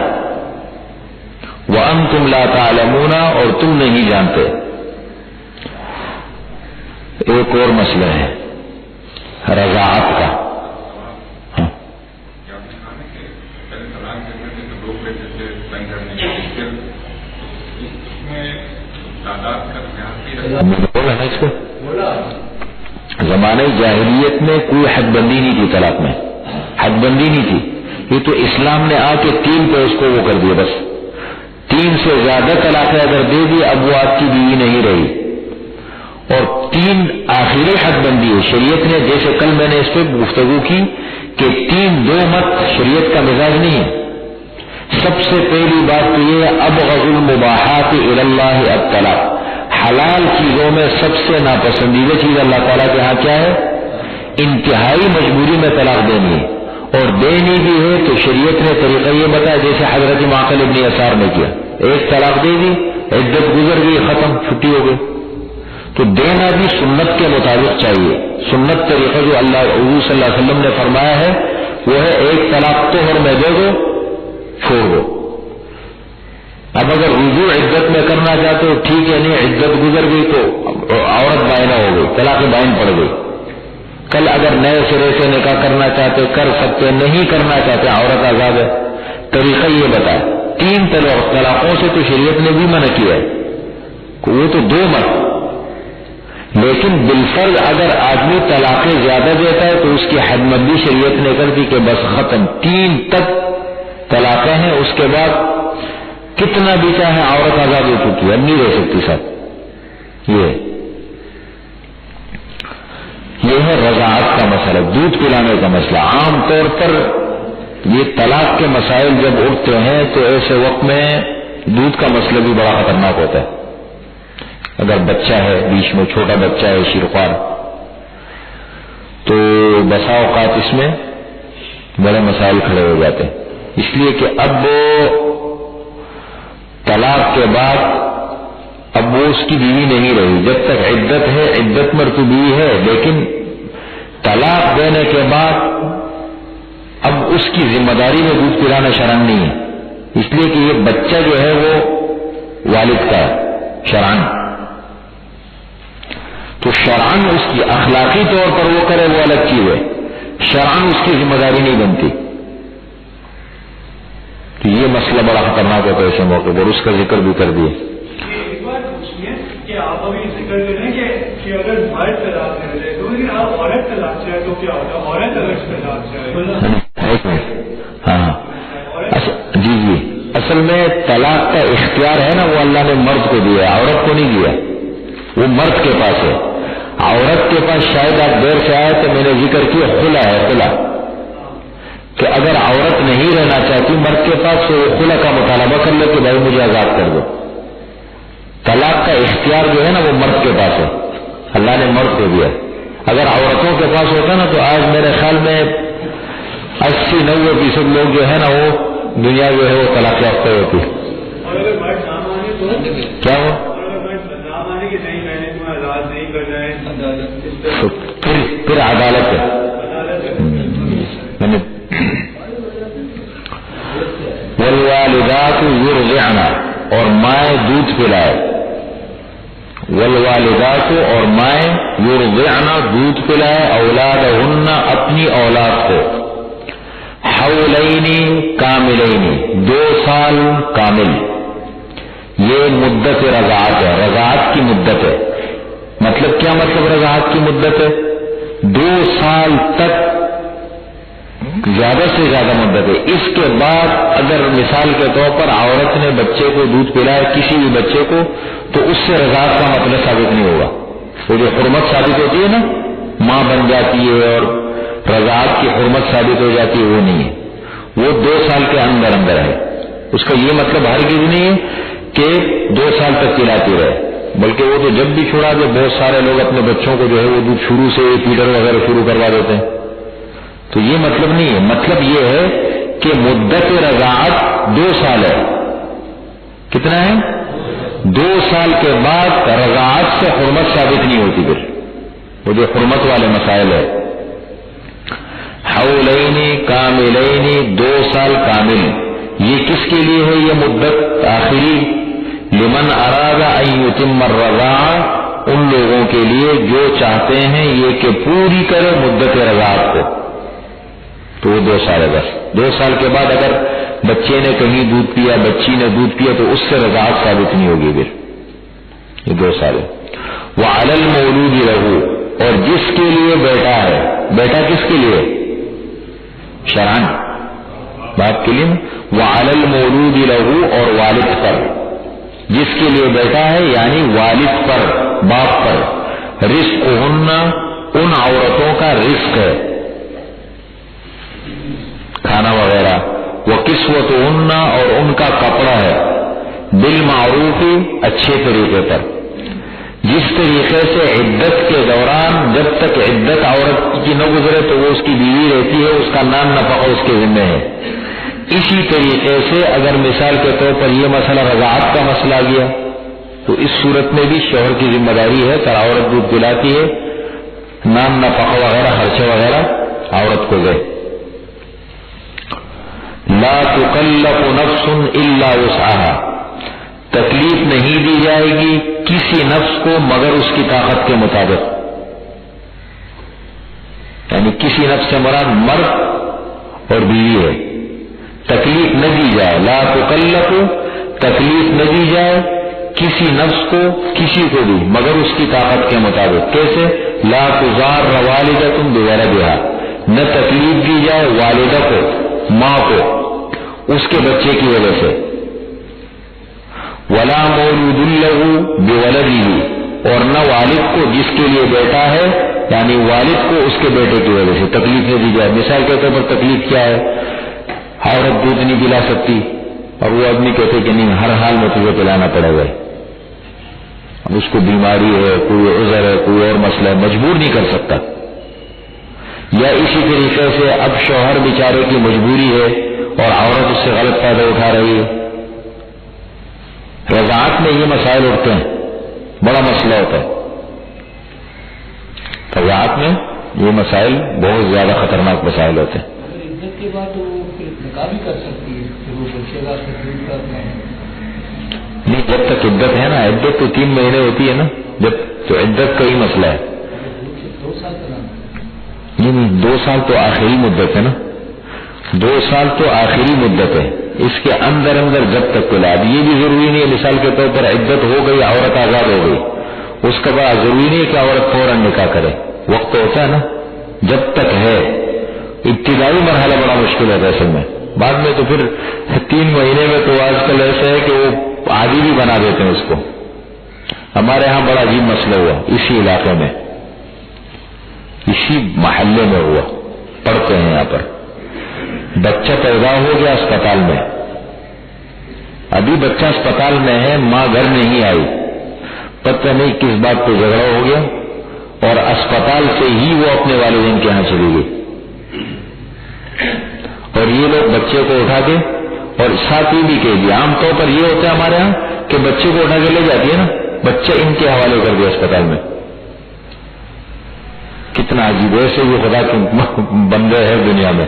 وانتم لا تعلمون، اور تم نہیں جانتے۔ ایک اور مسئلہ ہے رضاعت کا۔ بولا نا اس کو، زمانہ جاہلیت میں کوئی حد بندی نہیں تھی، طلاق میں حد بندی نہیں تھی، یہ تو اسلام نے آ کے 3 پہ اس کو وہ کر دیا، بس 3 سے زیادہ طلاقیں اگر دے دی اب وہ آپ کی بیوی نہیں رہی، اور 3 آخری حد بندی ہے شریعت نے، جیسے کل میں نے اس پہ گفتگو کی کہ 3 2 مت شریعت کا مزاج نہیں ہے۔ سب سے پہلی بات تو یہ ابغض المباحات الی اللہ الطلاق، حلال چیزوں میں سب سے ناپسندیدہ چیز اللہ تعالیٰ کے ہاں کیا ہے؟ انتہائی مجبوری میں طلاق دینی ہے، اور دینی بھی ہے تو شریعت نے طریقہ یہ بتایا جیسے حضرت معقل ابن یسار نے کیا، ایک طلاق دے دی، عدت گزر گئی، ختم، چھٹی ہو گئی، تو دینا بھی سنت کے مطابق چاہیے۔ سنت طریقہ جو اللہ حضور صلی اللہ علیہ وسلم نے فرمایا ہے وہ ہے ایک طلاق طہر میں دے دو، چھوڑ دو۔ اب اگر رجوع عدت میں کرنا چاہتے ہو ٹھیک ہے، نہیں عدت گزر گئی تو عورت بائنہ ہو گئی، طلاق بائن پڑ گئی، کل اگر نئے سرے سے نکاح کرنا چاہتے کر سکتے، نہیں کرنا چاہتے عورت آزاد ہے۔ طریقہ یہ بتایا، 3 طلاقوں سے تو شریعت نے بھی منع کیا ہے، وہ تو 2 مت، لیکن بالفرض اگر آدمی طلاقیں زیادہ دیتا ہے تو اس کی حد بندی شریعت نے کر دی کہ بس ختم، 3 تک طلاقیں ہیں، اس کے بعد کتنا بھی چاہے عورت آزاد ہو چکی ہے، اب نہیں رہ سکتی ساتھ۔ یہ ہے رضاعت کا مسئلہ، دودھ پلانے کا مسئلہ۔ عام طور پر یہ طلاق کے مسائل جب اٹھتے ہیں تو ایسے وقت میں دودھ کا مسئلہ بھی بڑا خطرناک ہوتا ہے۔ اگر بچہ ہے بیچ میں، چھوٹا بچہ ہے شیرخوار، تو بسا اوقات اس میں بڑے مسائل کھڑے ہو جاتے ہیں، اس لیے کہ اب طلاق کے بعد اب وہ اس کی بیوی نہیں رہی، جب تک عدت ہے عدت میں تو بیوی ہے، لیکن طلاق دینے کے بعد اب اس کی ذمہ داری میں دودھ پلانا شرعن نہیں ہے، اس لیے کہ یہ بچہ جو ہے وہ والد کا ہے شرعن، تو شرعن اس کی اخلاقی طور پر وہ کرے وہ الگ چیز ہے، شرعن اس کی ذمہ داری نہیں بنتی۔ تو یہ مسئلہ بڑا خطرناک ہوتا ہے ایسے موقع پر، اس کا ذکر بھی کر دیے۔ ایک بات پوچھنی ہے کہ آپ ابھی ذکر کر رہے ہیں کہ اگر مرد طلاق دے دے تو لیکن آپ عورت طلاق چاہے تو کیا ہوتا ہے؟ عورت اگر طلاق چاہے، ایک منٹ، ہاں جی اصل میں طلاق کا اختیار ہے نا وہ اللہ نے مرد کو دیا، عورت کو نہیں دیا، وہ مرد کے پاس ہے۔ عورت کے پاس شاید آپ دیر سے آئے تو میں نے ذکر کیا خلا ہے، خلا کہ اگر عورت نہیں رہنا چاہتی مرد کے پاس تو وہ خلا کا مطالبہ کر لے کہ بھائی مجھے آزاد کر دو. طلاق کا اختیار جو ہے نا وہ مرد کے پاس ہے، اللہ نے مرد کو دیا. اگر عورتوں کے پاس ہوتا نا تو آج میرے خیال میں 80-90% لوگ جو ہے نا وہ دنیا جو ہے وہ طلاق یافتہ ہوتی. اور اگر مرد نہ مانے تو کیا ہو؟ اگر مرد نہ مانے کہ نہیں میں نے تمہیں آزاد نہیں کرنا ہے تو پھر عدالت ہے. والوالدات یرضعن، اور مائیں دودھ پلائے. والوالدات، اور مائیں یرضعن دودھ پلائے اولادہن اپنی اولاد کو حولین کاملین 2 سال کامل. یہ مدت رضاعت ہے، رضاعت کی مدت ہے. مطلب کیا مطلب رضاعت کی مدت ہے؟ 2 سال تک زیادہ سے زیادہ مدت ہے. اس کے بعد اگر مثال کے طور پر عورت نے بچے کو دودھ پلایا کسی بھی بچے کو تو اس سے رضاعت کا مطلب ثابت نہیں ہوگا. وہ جو حرمت ثابت ہوتی ہے نا، ماں بن جاتی ہے اور رضاعت کی حرمت ثابت ہو جاتی ہے، وہ نہیں ہے. وہ 2 سال کے اندر اندر ہے. اس کا یہ مطلب ہرگز نہیں ہے کہ 2 سال تک پلاتی رہے، بلکہ وہ تو جب بھی چھوڑا دے. بہت سارے لوگ اپنے بچوں کو جو ہے وہ دودھ شروع سے فیڈر وغیرہ شروع کروا دیتے ہیں. تو یہ مطلب نہیں ہے. مطلب یہ ہے کہ مدت رضاعت 2 سال ہے. کتنا ہے؟ 2 سال کے بعد رضاعت سے حرمت ثابت نہیں ہوتی. پھر وہ جو حرمت والے مسائل ہے. حولین کاملین 2 سال کامل. یہ کس کے لیے ہے یہ مدت آخری؟ لمن اراد ان یتم الرضاعہ، ان لوگوں کے لیے جو چاہتے ہیں یہ کہ پوری کرے مدت رضاعت کو. تو وہ 2 سال ہے بس. 2 سال کے بعد اگر بچے نے کہیں دودھ پیا، بچی نے دودھ پیا تو اس سے رضاعت ثابت نہیں ہوگی. پھر یہ 2 سال ہے. وعلی المولود لہ، اور جس کے لیے بیٹا ہے. بیٹا کس کے لیے؟ شرعاً باپ کے لیے. وعلی المولود لہ، اور والد پر. جس کے لیے بیٹا ہے یعنی والد پر، باپ پر. رزقہن، ان عورتوں کا رزق ہے کھانا وغیرہ. وکسوتہن، اور ان کا کپڑا ہے. بالمعروف، اچھے طریقے پر. جس طریقے سے عدت کے دوران جب تک عدت عورت کی نہ گزرے تو وہ اس کی بیوی رہتی ہے، اس کا نام نفقہ اس کے ذمہ ہے. اسی طریقے سے اگر مثال کے طور پر یہ مسئلہ رضاعت کا مسئلہ آ گیا تو اس صورت میں بھی شوہر کی ذمہ داری ہے کہ عورت دودھ پلاتی ہے، نام نفقہ وغیرہ خرچے وغیرہ عورت کو دے. لا تکلف نفس الا وسعها، تکلیف نہیں دی جائے گی کسی نفس کو مگر اس کی طاقت کے مطابق. یعنی کسی نفس سے مراد مرد اور بیوی ہے. تکلیف نہ دی جائے. لا تکلف، تکلیف نہ دی جائے کسی نفس کو، کسی کو بھی مگر اس کی طاقت کے مطابق. کیسے؟ لا تضار والدۃ بولدها، نہ تکلیف دی جائے والدہ کو، ماں کو، اس کے بچے کی وجہ سے. ولا مولود لہ بولدہ، اور نہ والد کو جس کے لیے بیٹا ہے یعنی والد کو اس کے بیٹے کی وجہ سے تکلیف نہ دی جائے. مثال کے طور پر تکلیف کیا ہے؟ عورت دودھ نہیں پلا سکتی اور وہ آدمی کہتے کہ نہیں ہر حال میں تجھے پلانا پڑے گا. اب اس کو بیماری ہے، کوئی عذر ہے، کوئی اور مسئلہ ہے، مجبور نہیں کر سکتا. یا اسی طریقے سے اب شوہر بیچارے کی مجبوری ہے اور عورت اس سے غلط فائدہ اٹھا رہی ہے. رضاعت میں یہ مسائل اٹھتے ہیں، بڑا مسئلہ ہوتا ہے. رضاعت میں یہ مسائل بہت زیادہ خطرناک مسائل ہوتے ہیں. عدت کے بعد وہ نکاح بھی کر سکتی ہے جب وہ بچے کا تکلیف کرتے ہیں. نہیں، جب تک عدت ہے نا، عدت تو 3 مہینے ہوتی ہے نا، جب تو عدت کا ہی مسئلہ ہے. 2 سال کا نام نہیں، 2 سال تو آخری مدت ہے نا. 2 سال تو آخری مدت ہے. اس کے اندر اندر جب تک پلا. اب یہ بھی ضروری نہیں ہے مثال کے طور پر عدت ہو گئی، عورت آزاد ہو گئی، اس کا بڑا ضروری نہیں کہ عورت فوراً نکاح کرے. وقت ہوتا ہے نا، جب تک ہے. ابتدائی مرحلہ بڑا مشکل ہے اصل میں. بعد میں تو پھر 3 مہینے میں تو آج کل ایسا ہے کہ وہ عادی بھی بنا دیتے ہیں اس کو. ہمارے ہاں بڑا عجیب مسئلہ ہوا اسی علاقے میں، اسی محلے میں ہوا. پڑھتے ہیں یہاں پر بچہ پیدا ہو گیا اسپتال میں، ابھی بچہ اسپتال میں ہے، ماں گھر نہیں آئی، پتہ نہیں کس بات پہ جھگڑا ہو گیا اور اسپتال سے ہی وہ اپنے والدین کے ہاں چلی گئی، اور یہ لوگ بچے کو اٹھا کے، اور ساتھ بھی کہہ دیا، عام طور پر یہ ہوتا ہے ہمارے ہاں کہ بچے کو اٹھا کے لے جاتی ہے نا، بچہ ان کے حوالے کر دیا اسپتال میں. کتنا عجیب ہے، سے یہ خدا کے بندے ہیں دنیا میں.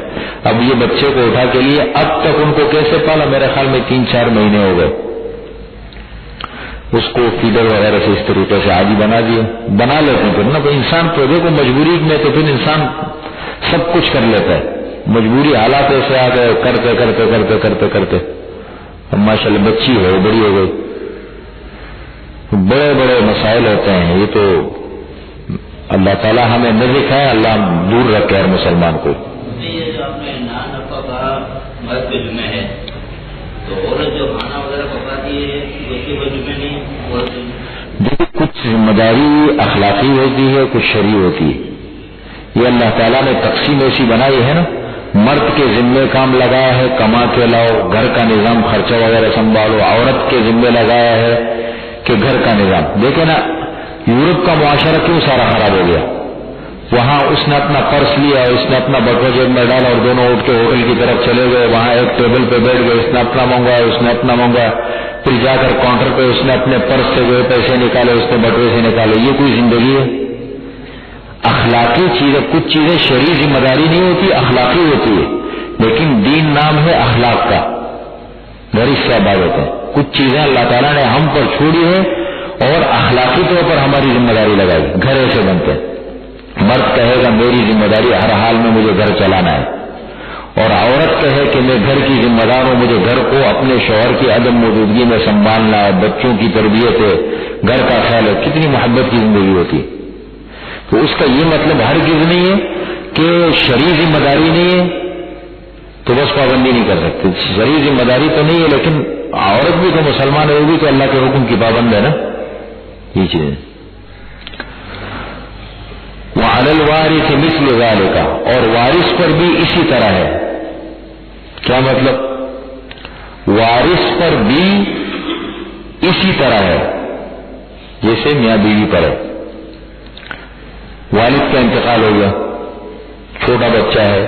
اب یہ بچے کو اٹھا کے لیے، اب تک ان کو کیسے پالا؟ میرے خیال میں 3-4 مہینے ہو گئے. اس کو فیڈر وغیرہ سے اس طریقے سے عادی بنا دیے. بنا لیتے ہیں پھر نا، کوئی انسان تو دیکھو مجبوری میں تو پھر انسان سب کچھ کر لیتا ہے، مجبوری حالات ایسے آ گئے، کرتے کرتے کرتے کرتے کرتے اب ماشاء اللہ بچی ہے، بڑی ہو گئی. بڑے بڑے مسائل ہوتے ہیں، یہ تو اللہ تعالیٰ ہمیں نہ دکھائے، اللہ دور رکھے ہر مسلمان کو. یہ جو آپ نے نان افا کہا مرد کے جمعے ہے، تو عورت جو کھانا وغیرہ پکاتی ہے اس کے جمعے نہیں؟ دیکھیے کچھ ذمہ داری اخلاقی ہوتی ہے، کچھ شرعی ہوتی ہے. یہ اللہ تعالیٰ نے تقسیم ایسی بنائی ہے نا، مرد کے ذمے کام لگایا ہے، کما کے لاؤ، گھر کا نظام خرچہ وغیرہ سنبھالو. عورت کے ذمے لگایا ہے کہ گھر کا نظام. دیکھیں نا یورپ کا معاشرہ کیوں سارا خراب ہو گیا. وہاں اس نے اپنا پرس لیا، اس نے اپنا بٹوا جیب میں ڈالا اور دونوں اٹھ کے ہوٹل کی طرف چلے گئے. وہاں ایک ٹیبل پہ بیٹھ گئے، اس نے اپنا منگوایا، اس نے اپنا منگوایا، پھر جا کر کاؤنٹر پہ اس نے اپنے پرس سے گئے پیسے نکالے، اس نے بٹوے سے نکالے. یہ کوئی زندگی ہے؟ اخلاقی چیزیں، کچھ چیزیں شرعی ذمہ داری نہیں ہوتی، اخلاقی ہوتی ہے. لیکن دین نام ہے اخلاق کا، گھر اس سے آباد ہوتے ہیں. کچھ چیزیں اللہ تعالیٰ نے ہم پر چھوڑی ہے اور اخلاقی طور پر ہماری ذمہ داری لگائی. گھر ایسے بنتے ہیں، مرد کہے گا میری ذمہ داری ہر حال میں مجھے گھر چلانا ہے، اور عورت کہے کہ میں گھر کی ذمہ دار ہوں، مجھے گھر کو اپنے شوہر کی عدم موجودگی میں سنبھالنا ہے، بچوں کی تربیت ہے، گھر کا خیال ہے. کتنی محبت کی زندگی ہوتی ہے. تو اس کا یہ مطلب ہرگز نہیں ہے کہ شرعی ذمہ داری نہیں ہے تو بس پابندی نہیں کر سکتے. شرعی ذمہ داری تو نہیں ہے، لیکن عورت بھی تو مسلمان ہے، وہ بھی تو اللہ کے حکم کی پابند ہے نا. یہ چیز وعلی الوارث مثل ذلك، اور وارث پر بھی اسی طرح ہے. کیا مطلب؟ وارث پر بھی اسی طرح ہے جیسے میاں بیوی پر ہے. والد کا انتقال ہو گیا، چھوٹا بچہ ہے،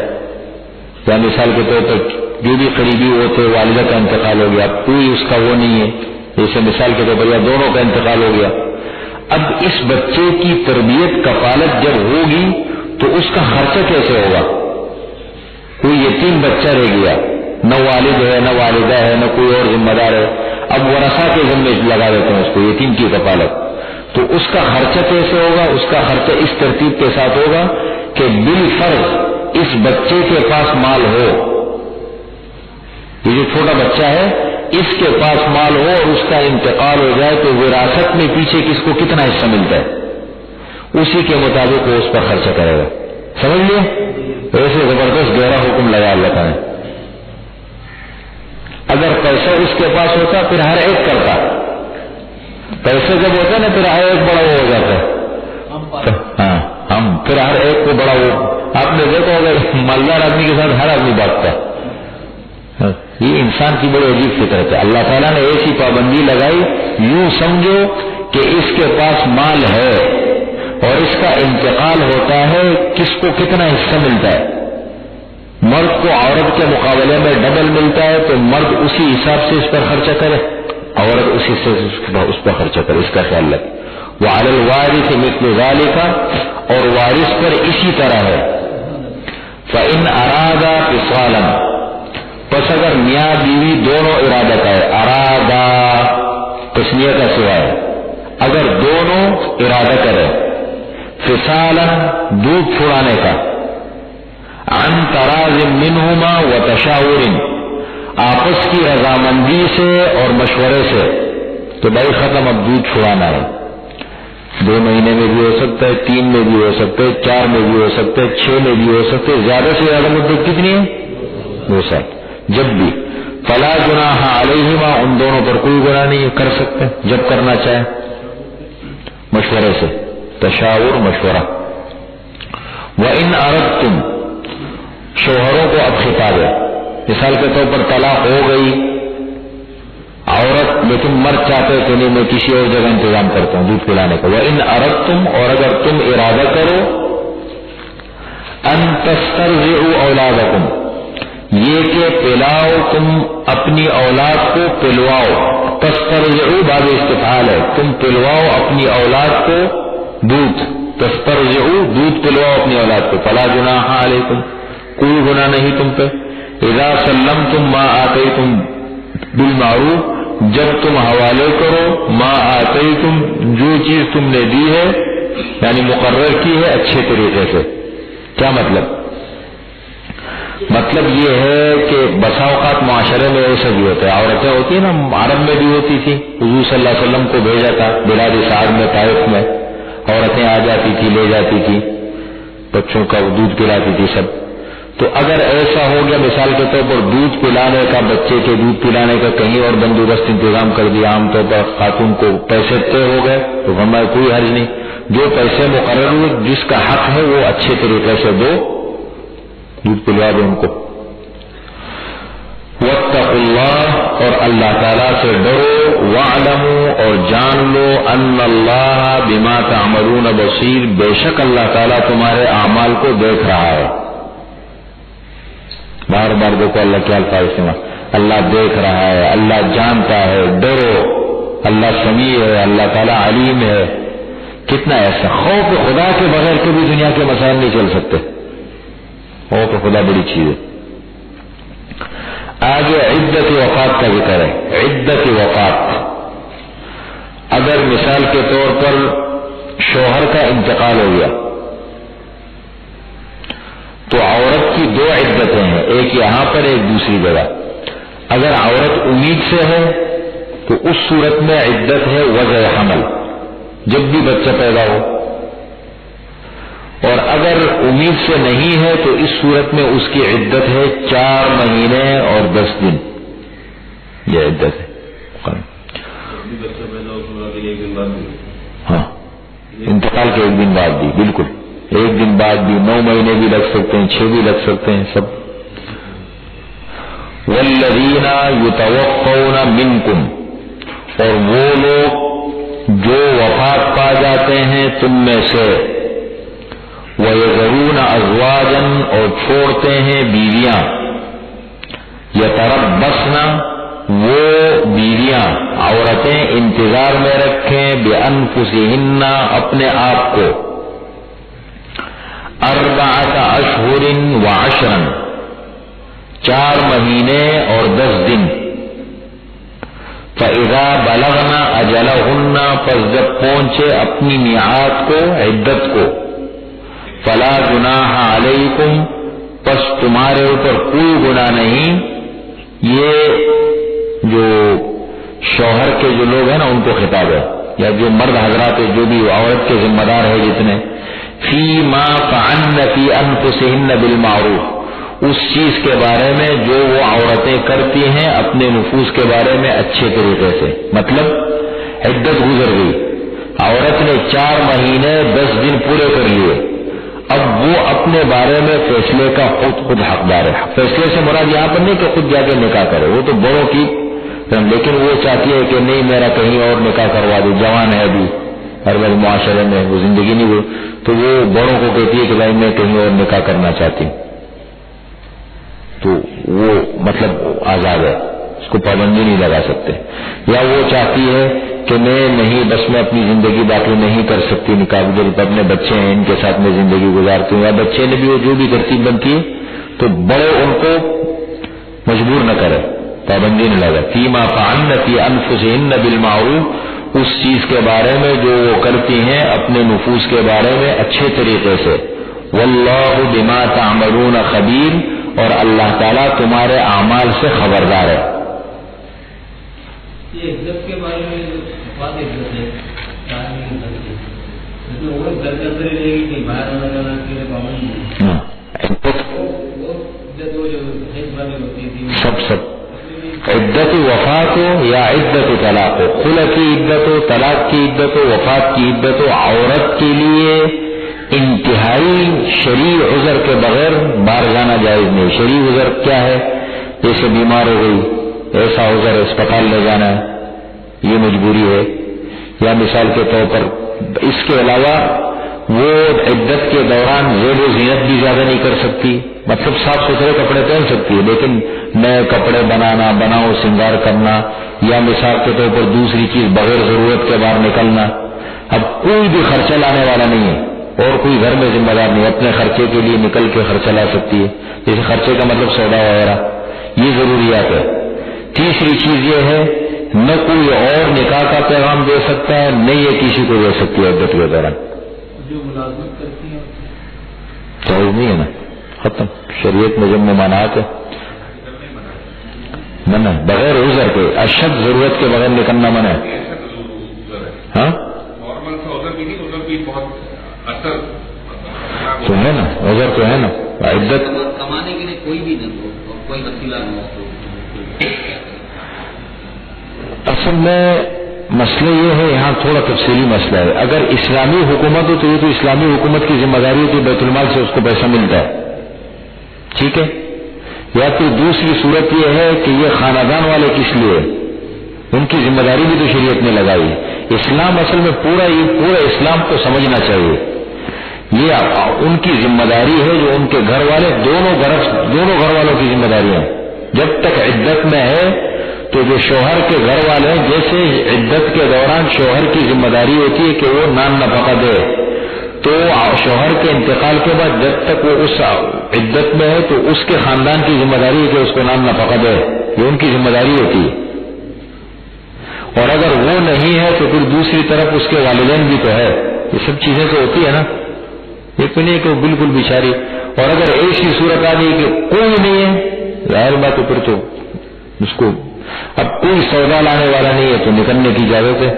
یا مثال کے طور پر جو بھی قریبی ہوتے والدہ کا انتقال ہو گیا، کوئی اس کا وہ نہیں ہے، جیسے مثال کے طور پر یا دونوں کا انتقال ہو گیا. اب اس بچے کی تربیت کفالت جب ہوگی تو اس کا خرچہ کیسے ہوگا؟ کوئی یتیم بچہ رہ گیا، نہ والد ہے نہ والدہ ہے نہ کوئی اور ذمہ دار ہے، اب ورثہ کے ذمے لگا دیتے ہیں اس کو یتیم کی کفالت. تو اس کا خرچہ کیسے ہوگا؟ اس کا خرچہ اس ترتیب کے ساتھ ہوگا کہ بالفرض اس بچے کے پاس مال ہو، یہ جو چھوٹا بچہ ہے اس کے پاس مال ہو اور اس کا انتقال ہو جائے تو وراثت میں پیچھے کس کو کتنا حصہ ملتا ہے اسی کے مطابق وہ اس پر خرچہ کرے گا. سمجھ لیے؟ ایسے زبردست گہرا حکم لگا اللہ ہے. اگر پیسہ اس کے پاس ہوتا پھر ہر ایک کرتا، پیسے جب ہوتا ہے نا پھر ہر ایک بڑا وہ ہو جاتا ہے. ہاں ہم پھر ہر ایک کو بڑا وہ، آپ نے دیکھا اگر مالدار آدمی کے ساتھ ہر آدمی بانٹتا ہے. یہ انسان کی بڑی عجیب فطرت ہے. اللہ تعالیٰ نے ایسی پابندی لگائی، یوں سمجھو کہ اس کے پاس مال ہے اور اس کا انتقال ہوتا ہے، کس کو کتنا حصہ ملتا ہے؟ مرد کو عورت کے مقابلے میں ڈبل ملتا ہے، تو مرد اسی حساب سے اس پر خرچہ کرے، عورت اسی سے اس پر خرچہ کرے. اس کا خیال رکھے. وعلی الوارث مثل ذلك، اور وارث پر اسی طرح ہے. فإن أرادا فصالا، پس اگر میاں بیوی دونوں ارادہ کرے، ارادہ تسنیہ کا سوا ہے، اگر دونوں ارادہ کرے، فصالا دودھ چھڑانے کا، عن تراض منہما وتشاور، آپس کی رضامندی سے اور مشورے سے، تو بھائی ختم اب دودھ چھڑانا ہے. 2 مہینے میں بھی ہو سکتا ہے، 3 میں بھی ہو سکتا ہے، 4 میں بھی ہو سکتا ہے، 6 میں بھی ہو سکتا ہے. زیادہ سے زیادہ مدت کتنی ہے؟ 2 سال. جب بھی فلا جناح علیہما، ان دونوں پر کوئی گناہ نہیں، کر سکتے جب کرنا چاہے مشورے سے. تشاور مشورہ. وَإِنْ أَرَدْتُمْ، شوہروں کو اب خطاب ہے، مثال کے طور پر طلاق ہو گئی عورت لیکن مرد چاہتے کہ نہیں میں کسی اور جگہ انتظام کرتا ہوں دودھ پلانے کا. وَإِنْ أَرَدْتُمْ اور اگر تم ارادہ کرو أَن تَسْتَرْضِعُوا أَوْلَادَكُمْ یہ کہ پلاؤ تم اپنی اولاد کو پلواؤ. تسترضعوا باب استفعال ہے, تم پلواؤ اپنی اولاد کو دودھ. تسترضعوا دودھ پلواؤ اپنی اولاد کو. فلا جناح علیکم کوئی گناہ نہیں تم پہ. اذا سلمتم ما آتیتم بالمعروف جب تم حوالے کرو ما آتیتم جو چیز تم نے دی ہے یعنی مقرر کی ہے اچھے طریقے سے. کیا مطلب؟ مطلب یہ ہے کہ بسا اوقات معاشرے میں ایسا بھی ہوتا ہے, عورتیں ہوتی ہیں نا, عرب میں بھی ہوتی تھی, حضور صلی اللہ علیہ وسلم کو بھیجا تھا بلاد سعد میں طائف میں, عورتیں آ جاتی تھی لے جاتی تھی بچوں کا دودھ پلاتی تھی سب. تو اگر ایسا ہو گیا مثال کے طور پر دودھ پلانے کا, بچے کے دودھ پلانے کا کہیں اور بندوبست انتظام کر دیا, عام طور پر خاتون کو پیسے طے ہو گئے تو ہمارا کوئی حرج نہیں, جو پیسے مقرر ہوئے جس کا حق ہے وہ اچھے طریقے سے دو, دودھ پلوا دو ان کو. واتقوا اللہ اور اللہ تعالیٰ سے ڈرو, واعلموا اور جان لو ان اللہ بما تعملون بصیر بے شک اللہ تعالیٰ تمہارے اعمال کو دیکھ رہا ہے. بار بار دیکھو اللہ کے الفاظ سے, اللہ دیکھ رہا ہے, اللہ جانتا ہے, ڈرو, اللہ سمیع ہے, اللہ تعالیٰ علیم ہے. کتنا ایسا خوف خدا کے بغیر کبھی دنیا کے مسائل نہیں چل سکتے. خوف خدا بڑی چیز ہے. آگے عدت وفات کا ذکر ہے. عدت وفات اگر مثال کے طور پر شوہر کا انتقال ہو گیا تو عورت کی دو عدتیں ہیں, ایک یہاں پر ایک دوسری جگہ. اگر عورت امید سے ہے تو اس صورت میں عدت ہے وضع حمل, جب بھی بچہ پیدا ہو. اور اگر امید سے نہیں ہے تو اس صورت میں اس کی عدت ہے 4 مہینے اور 10 دن. یہ عدت ہے. ہاں انتقال کے 1 دن بعد بھی, بالکل 1 دن بعد بھی, 9 مہینے بھی لگ سکتے ہیں, 6 بھی لگ سکتے ہیں سب. والذین یتوفون منکم اور وہ لوگ جو وفات پا جاتے ہیں تم میں سے, وَيَذَرُونَ أَزْوَاجًا اور چھوڑتے ہیں بیویاں, يَتَرَبَّصْنَ وہ بیویاں عورتیں انتظار میں رکھیں بِأَنفُسِهِنَّ اپنے آپ کو, 4 أشهر وعشرا 4 مہینے اور 10 دن. فَإِذَا بَلَغْنَ أَجَلَهُنَّ پس جب پہنچے اپنی میعاد کو, عدت کو, فلا جناح علیکم پس تمہارے اوپر کوئی گناہ نہیں. یہ جو شوہر کے جو لوگ ہیں نا ان کو خطاب ہے, یا جو مرد حضرات جو بھی عورت کے ذمہ دار ہے جتنے, فی ما فعلن فی انفسہن بالمعروف اس چیز کے بارے میں جو وہ عورتیں کرتی ہیں اپنے نفوس کے بارے میں اچھے طریقے سے. مطلب عدت گزر گئی, عورت نے 4 مہینے 10 دن پورے کر لیے, اب وہ اپنے بارے میں فیصلے کا خود حقدار ہے. فیصلے سے مراد یہاں پر نہیں کہ خود جا کے نکاح کرے, وہ تو بڑوں کی, لیکن وہ چاہتی ہے کہ نہیں میرا کہیں اور نکاح کروا دو, جوان ہے ابھی, ہر بار معاشرے میں وہ زندگی نہیں ہوئی, تو وہ بڑوں کو کہتی ہے کہ بھائی میں کہیں اور نکاح کرنا چاہتی ہوں. تو وہ مطلب آزاد ہے, اس کو پابندی نہیں لگا سکتے. یا وہ چاہتی ہے کہ میں نہیں, بس میں اپنی زندگی باقی نہیں کر سکتی نکاح, جب اپنے بچے ہیں ان کے ساتھ میں زندگی گزارتی ہوں, یا بچے نے بھی وہ جو بھی ترتیب بنتی ہے تو بڑے ان کو مجبور نہ کرے, پابندی نہ لگا. فیما فعلن فی انفسہن بالمعروف اس چیز کے بارے میں جو وہ کرتی ہیں اپنے نفوس کے بارے میں اچھے طریقے سے. واللہ بما تعملون خبیر اور اللہ تعالیٰ تمہارے اعمال سے خبردار ہے. یہ عزت کے بارے میں بات عزت ہے, وہ گھر کے اندر رہے گی کہ باہر آنا جانا کے لیے پابند سب عدت وفات ہو یا عدت طلاق ہو, خلع کی عدت ہو, طلاق کی عدت ہو, وفات کی عدت ہو, عورت کے لیے انتہائی شرعی عذر کے بغیر باہر جانا جائز نہیں. شرعی عذر کیا ہے جیسے بیمار ہو گئی ایسا عذر اسپتال لے جانا ہے یہ مجبوری ہے، یا مثال کے طور پر اس کے علاوہ وہ عدت کے دوران زیب و زینت بھی زیادہ نہیں کر سکتی، مطلب صاف ستھرے کپڑے پہن سکتی ہے لیکن نئے کپڑے بناؤ سنگار کرنا، یا مثال کے طور پر دوسری چیز بغیر ضرورت کے باہر نکلنا۔ اب کوئی بھی خرچہ لانے والا نہیں ہے اور کوئی گھر میں ذمہ دار نہیں، اپنے خرچے کے لیے نکل کے خرچہ لا سکتی ہے، جیسے خرچے کا مطلب سودا وغیرہ، یہ ضروریات ہے۔ تیسری چیز یہ ہے نہ کوئی اور نکاح کا پیغام دے سکتا ہے نہ یہ کسی کو دے سکتی ہے عدت کے دوران۔ جو ملازمت کرتی ہیں جائز نہیں ہے نا، ختم، شریعت میں جب ممانعات ہے منع، بغیر عذر کے اشد ضرورت کے بغیر نکلنا منع ہے۔ ہاں نارمل سے عذر بھی نہیں، عذر بھی بہت اثر تو ہے نا، عذر تو ہے نا، عدت کمانے کے لیے کوئی بھی نہ ہو اور کوئی وسیلہ نہ ہو تو اصل میں مسئلہ یہ ہے، یہاں تھوڑا تفصیلی مسئلہ ہے۔ اگر اسلامی حکومت ہو تو یہ تو اسلامی حکومت کی ذمہ داری ہوتی ہے، بیت المال سے اس کو پیسہ ملتا ہے، ٹھیک ہے، یا پھر دوسری صورت یہ ہے کہ یہ خاندان والے کس لیے، ان کی ذمہ داری بھی تو شریعت نے لگائی۔ اسلام اصل میں پورا اسلام کو سمجھنا چاہیے، یہ ان کی ذمہ داری ہے جو ان کے گھر والے دونوں گھر والوں کی ذمہ داری ہے۔ جب تک عدت میں ہے تو جو شوہر کے گھر والے ہیں، جیسے عدت کے دوران شوہر کی ذمہ داری ہوتی ہے کہ وہ نان نفقہ دے، تو شوہر کے انتقال کے بعد جب تک وہ اس عدت میں ہے تو اس کے خاندان کی ذمہ داری ہے کہ اس کو نان نفقہ دے، یہ ان کی ذمہ داری ہوتی ہے۔ اور اگر وہ نہیں ہے تو پھر دوسری طرف اس کے والدین بھی تو ہے، یہ سب چیزیں تو ہوتی ہے نا، یہ تو نہیں کہ وہ بالکل بیچاری۔ اور اگر ایسی صورت آ گئی کہ کوئی نہیں ہے، ظاہر بات ہے پھر تو اس کو اب کوئی سودا لانے والا نہیں ہے تو نکلنے کی اجازت ہے،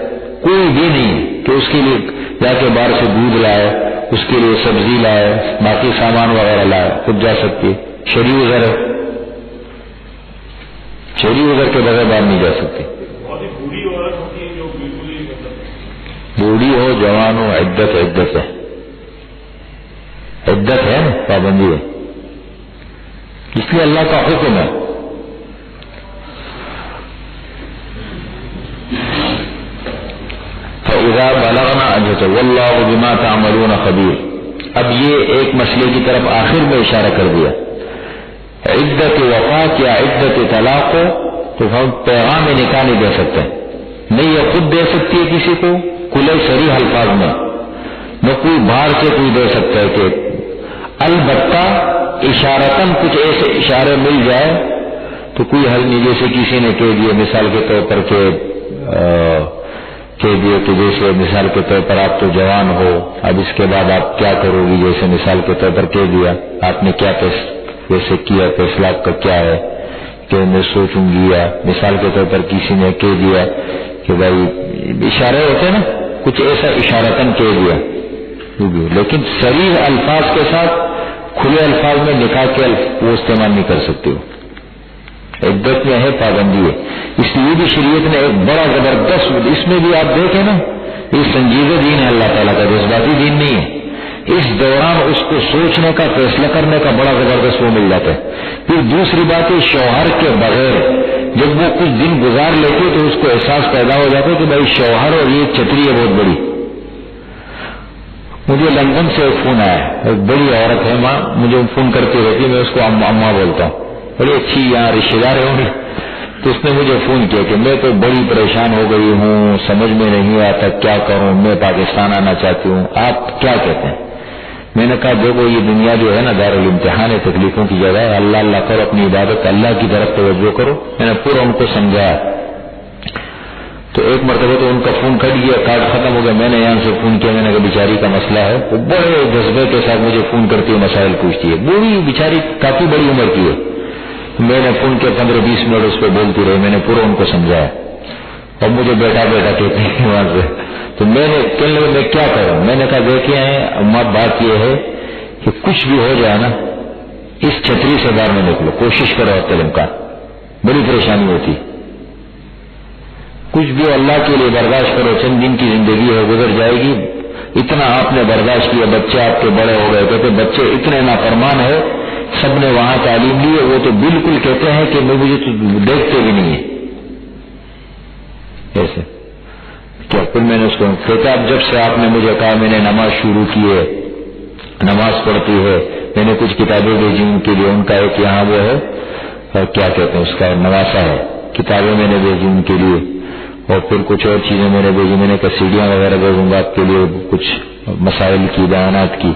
کوئی بھی نہیں کہ اس کے لیے جا کے باہر سے دودھ لائے، اس کے لیے سبزی لائے، باقی سامان وغیرہ لائے، خود جا سکتی ہے، شرعی عذر ہے، شرعی عذر کے بغیر باہر نہیں جا سکتی۔ بہت ہی بوڑھی عورت ہوتی ہے جو بالکل ہی مطلب بوڑھی ہو جوان ہو عدت ہے، عدت ہے نا، پابندی ہے، اس لیے اللہ کا حکم ہے۔ فَإِذَا بَلَغْنَ أَجَلَهُنَّ وَاللَّهُ بِمَا تَعْمَلُونَ خَبِيرٌ۔ اب یہ ایک مسئلے کی طرف آخر میں اشارہ کر دیا، عدت وفات یا عدت طلاق کو تو ہم پیغام نکاح نہیں دے سکتے، نہیں یہ خود دے سکتی ہے کسی کو کھلے صریح الفاظ میں، نہ کوئی باہر سے کوئی دے سکتا ہے، کہ البتہ اشارتاً کچھ ایسے اشارے مل جائے تو کوئی حل نہیں، جیسے کسی نے کہہ دیا مثال کے طور پر کہہ دیے کہ جیسے مثال کے طور پر آپ تو جوان ہو، اب اس کے بعد آپ کیا کرو گی، جیسے مثال کے طور پر کہہ دیا آپ نے کیا ویسے کیا، فیصلہ کا کیا ہے کہ میں سوچوں گی، یا مثال کے طور پر کسی نے کہہ دیا کہ بھائی اشارے ہوتے ہیں نا، کچھ ایسا اشارتاً کہہ دیا، لیکن صریح الفاظ کے ساتھ کھلے الفاظ میں نکاح کے وہ استعمال نہیں کر سکتے ہو، عدت میں ہے، پابندی ہے۔ اس لیے بھی شریعت نے ایک بڑا زبردست، اس میں بھی آپ دیکھیں نا، یہ سنجیدہ دین ہے اللہ تعالیٰ کا، جذباتی دین نہیں ہے۔ اس دوران اس کو سوچنے کا، فیصلہ کرنے کا بڑا زبردست وہ مل جاتا ہے۔ پھر دوسری بات ہے شوہر کے بغیر جب وہ کچھ دن گزار لیتے تو اس کو احساس پیدا ہو جاتا ہے کہ بھائی شوہر اور یہ چھتری ہے بہت بڑی۔ مجھے لندن سے ایک فون آیا، ایک بڑی عورت ہے ماں، مجھے فون کرتی رہتی ہے، میں اس کو اماں بولتا ہوں، بڑی اچھی یہاں رشتے دار ہوں گے، تو اس نے مجھے فون کیا کہ میں تو بڑی پریشان ہو گئی ہوں، سمجھ میں نہیں آتا کیا کروں، میں پاکستان آنا چاہتی ہوں، آپ کیا کہتے ہیں؟ میں نے کہا دیکھو یہ دنیا جو ہے نا دارالامتحان ہے، تکلیفوں کی جگہ ہے، اللہ اللہ کرو، اپنی عبادت اللہ کی طرف توجہ کرو۔ میں نے پورا ان کو سمجھایا، تو ایک مرتبہ تو ان کا فون کٹ گیا، کارڈ ختم ہو گیا، میں نے یہاں سے فون کیا، میں نے کہا بیچاری کا مسئلہ ہے، وہ بڑے جذبے کے ساتھ مجھے فون کرتی ہے، مسائل پوچھتی ہے، بوڑھی بیچاری کافی بڑی عمر کی ہے، میں نے فون کیا 15-20 منٹ اس پہ بولتی رہی، میں نے پورا ان کو سمجھایا، اور مجھے بیٹا بیٹا کہتے ہیں وہاں سے، تو میں نے کہنے لگا میں کیا کروں؟ میں نے کہا دیکھیے اماں بات یہ ہے کہ کچھ بھی ہو جائے نا اس چھتری سے باہر میں نکلو، کوشش کرو علم کا، بڑی پریشانی ہوتی، کچھ بھی اللہ کے لیے برداشت کرو، چند دن کی زندگی ہے گزر جائے گی، اتنا آپ نے برداشت کیا، بچے آپ کے بڑے ہو گئے، کہتے بچے اتنے نافرمان ہے سب نے وہاں تعلیم لی ہے، وہ تو بالکل کہتے ہیں کہ مجھے تو دیکھتے بھی نہیں ہے ایسے کیا. پھر میں نے اس کو کہتا اب جب سے آپ نے مجھے کہا میں نے نماز شروع کی ہے، نماز پڑھتی ہے، میں نے کچھ کتابیں بھیجی ان کے لیے، ان کا ایک یہاں وہ ہے کیا کہتے ہیں اس کا نواسا ہے، کتابیں میں نے بھیجی ان کے لیے، اور پھر کچھ اور چیزیں میں نے بھیجی، میں نے کہا سیڑھیاں وغیرہ بھیجوں گا آپ کے لیے، کچھ مسائل کی بیانات کی.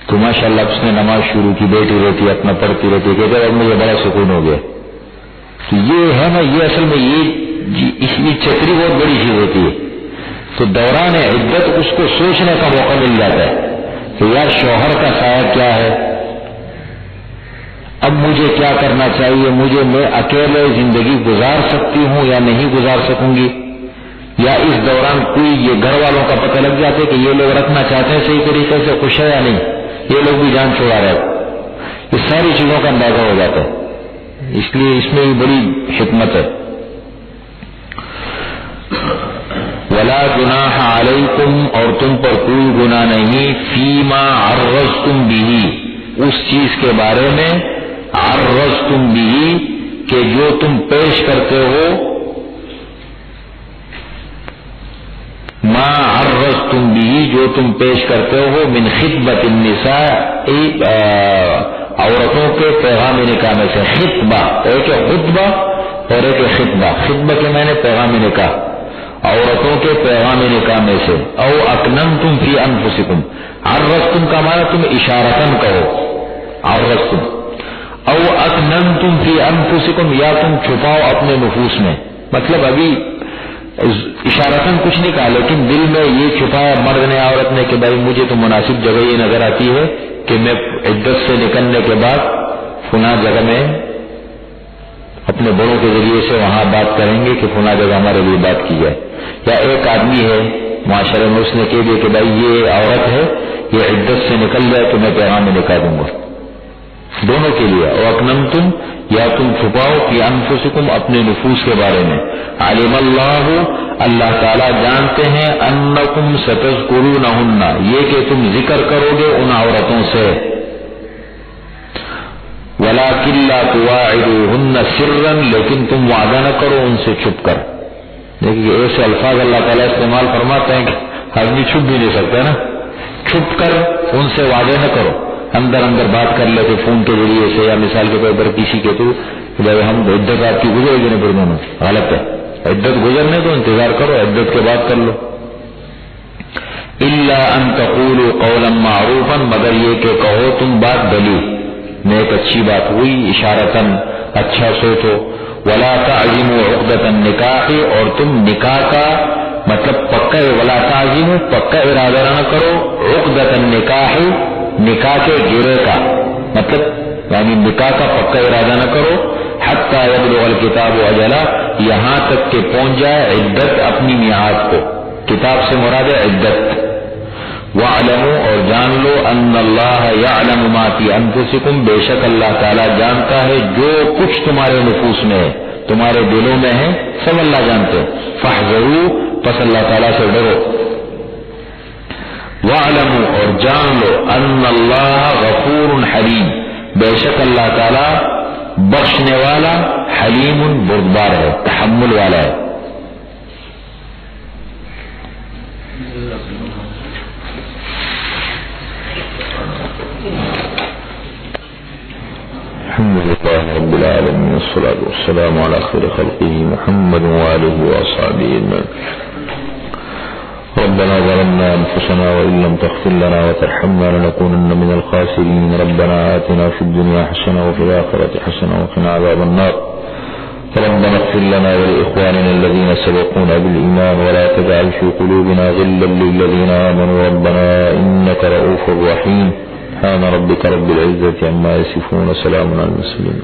تو ماشاء اللہ اس نے نماز شروع کی، بیٹھی رہتی اپنا پڑھتی رہتی، کہتے اب مجھے بڑا سکون ہو گیا. تو یہ ہے نا، یہ اصل میں اس کی چتری بہت بڑی چیز ہوتی ہے. تو دوران عدت اس کو سوچنے کا موقع مل جاتا ہے کہ یار شوہر کا سایہ کیا ہے، اب مجھے کیا کرنا چاہیے، میں اکیلے زندگی گزار سکتی ہوں یا نہیں گزار سکوں گی، یا اس دوران کوئی یہ گھر والوں کا پتہ لگ جاتا ہے کہ یہ لوگ رکھنا چاہتے ہیں صحیح طریقے سے، خوش ہے یا نہیں، یہ لوگ بھی جان چھوڑا رہے. یہ ساری چیزوں کا اندازہ ہو جاتا ہے. اس لیے اس میں بھی بڑی حکمت ہے. ولا جناح علیکم، اور تم پر کوئی گناہ نہیں، فیما عرضتم به، اس چیز کے بارے میں عرضتم به کہ جو تم پیش کرتے ہو، ما عرضتم به جو تم پیش کرتے ہو، من خطبۃ النساء، عورتوں کے پیغام نکاح میں سے. خطبہ ایک خطبہ اور ایک خطبہ. خطبہ کے معنی پیغام نکاح، عورتوں کے پیغام نکاح میں سے. او اکننتم فی انفسکم، عرضتم کا معنی تم اشارتن کہو، عرضتم. او اکننتم فی انفسکم، یا تم چھپاؤ اپنے نفوس میں. مطلب ابھی اشارتن کچھ نہیں کہا، لیکن دل میں یہ چھپایا مرد نے عورت نے کہ بھائی مجھے تو مناسب جگہ یہ نظر آتی ہے کہ میں عدت سے نکلنے کے بعد فلاں جگہ میں اپنے بڑوں کے ذریعے سے وہاں بات کریں گے کہ فلاں جگہ ہمارے لیے بات کی جائے. یا ایک آدمی ہے معاشرے میں، اس نے کہہ دیا کہ بھائی یہ عورت ہے، یہ عدت سے نکل جائے تو میں پیغام میں نکاح دوں گا. دونوں کے لیے. اور اکننتم، یا تم چھپاؤ فی انفسکم اپنے نفوس کے بارے میں. علم اللہ، اللہ تعالیٰ جانتے ہیں، انکم ستذکرونہن، یہ کہ تم ذکر کرو گے ان عورتوں سے. ولیکن لا تواعدوہن سرا، لیکن تم وعدہ نہ کرو ان سے چھپ کر. دیکھیے ایسے الفاظ اللہ تعالیٰ استعمال فرماتے ہیں کہ آدمی چھپ بھی نہیں سکتا نا. چھپ کر ان سے وعدے نہ کرو، اندر اندر بات کر لیتے فون کے ذریعے سے، یا مثال کے طور پر کسی کے تو بھائی ہم عدت آپ کی گزرے گی نا، پھر دونوں غلط ہے. عدت گزرنے تو انتظار کرو، عدت کے بعد کر لو. الا ان تقولوا قولا معروفا، مگر یہ کہ کہو تم بات بھلی، نیک اچھی بات ہوئی، اشارتن اچھا سوچو. ولا تعزموا عقدۃ النکاح، اور تم نکاح کا مطلب پکا، ولا تعزموا پکا ارادہ نہ کرو، عقدۃ النکاح نکاح کے گرے کا مطلب یعنی نکاح کا پکا ارادہ نہ کرو، حتی یبلغ الکتاب اجلہ، یہاں تک کہ پہنچ جائے عدت اپنی میعاد کو. کتاب سے مراد ہے عدت. وَاعْلَمُوا، اور جان لو، ان اللہ یعلم ما فی انفسکم، بے شک اللہ تعالیٰ جانتا ہے جو کچھ تمہارے نفوس میں ہے، تمہارے دلوں میں ہے، سب اللہ جانتے. فاحذروا، پس اللہ تعالیٰ سے ڈرو. وَاعْلَمُوا، اور جان لو، ان اللہ غفور حلیم، بے شک اللہ تعالیٰ بخشنے والا، حلیم بردبار ہے، تحمل والا ہے. الحمد لله رب العالمين، والصلاة والسلام على خير خلقه محمد وآله وأصحابه أجمعين. ربنا ظلمنا أنفسنا وإن لم تغفر لنا وترحمنا لنكونن من الخاسرين. ربنا آتنا في الدنيا حسنة وفي الآخرة حسنة وقنا عذاب النار. ربنا اغفر لنا ولإخواننا الذين سبقونا بالإيمان ولا تجعل في قلوبنا غلا للذين آمنوا ربنا إنك رؤوف رحيم. سبحان ربك رب العزة عما يصفون، سلام على المرسلين.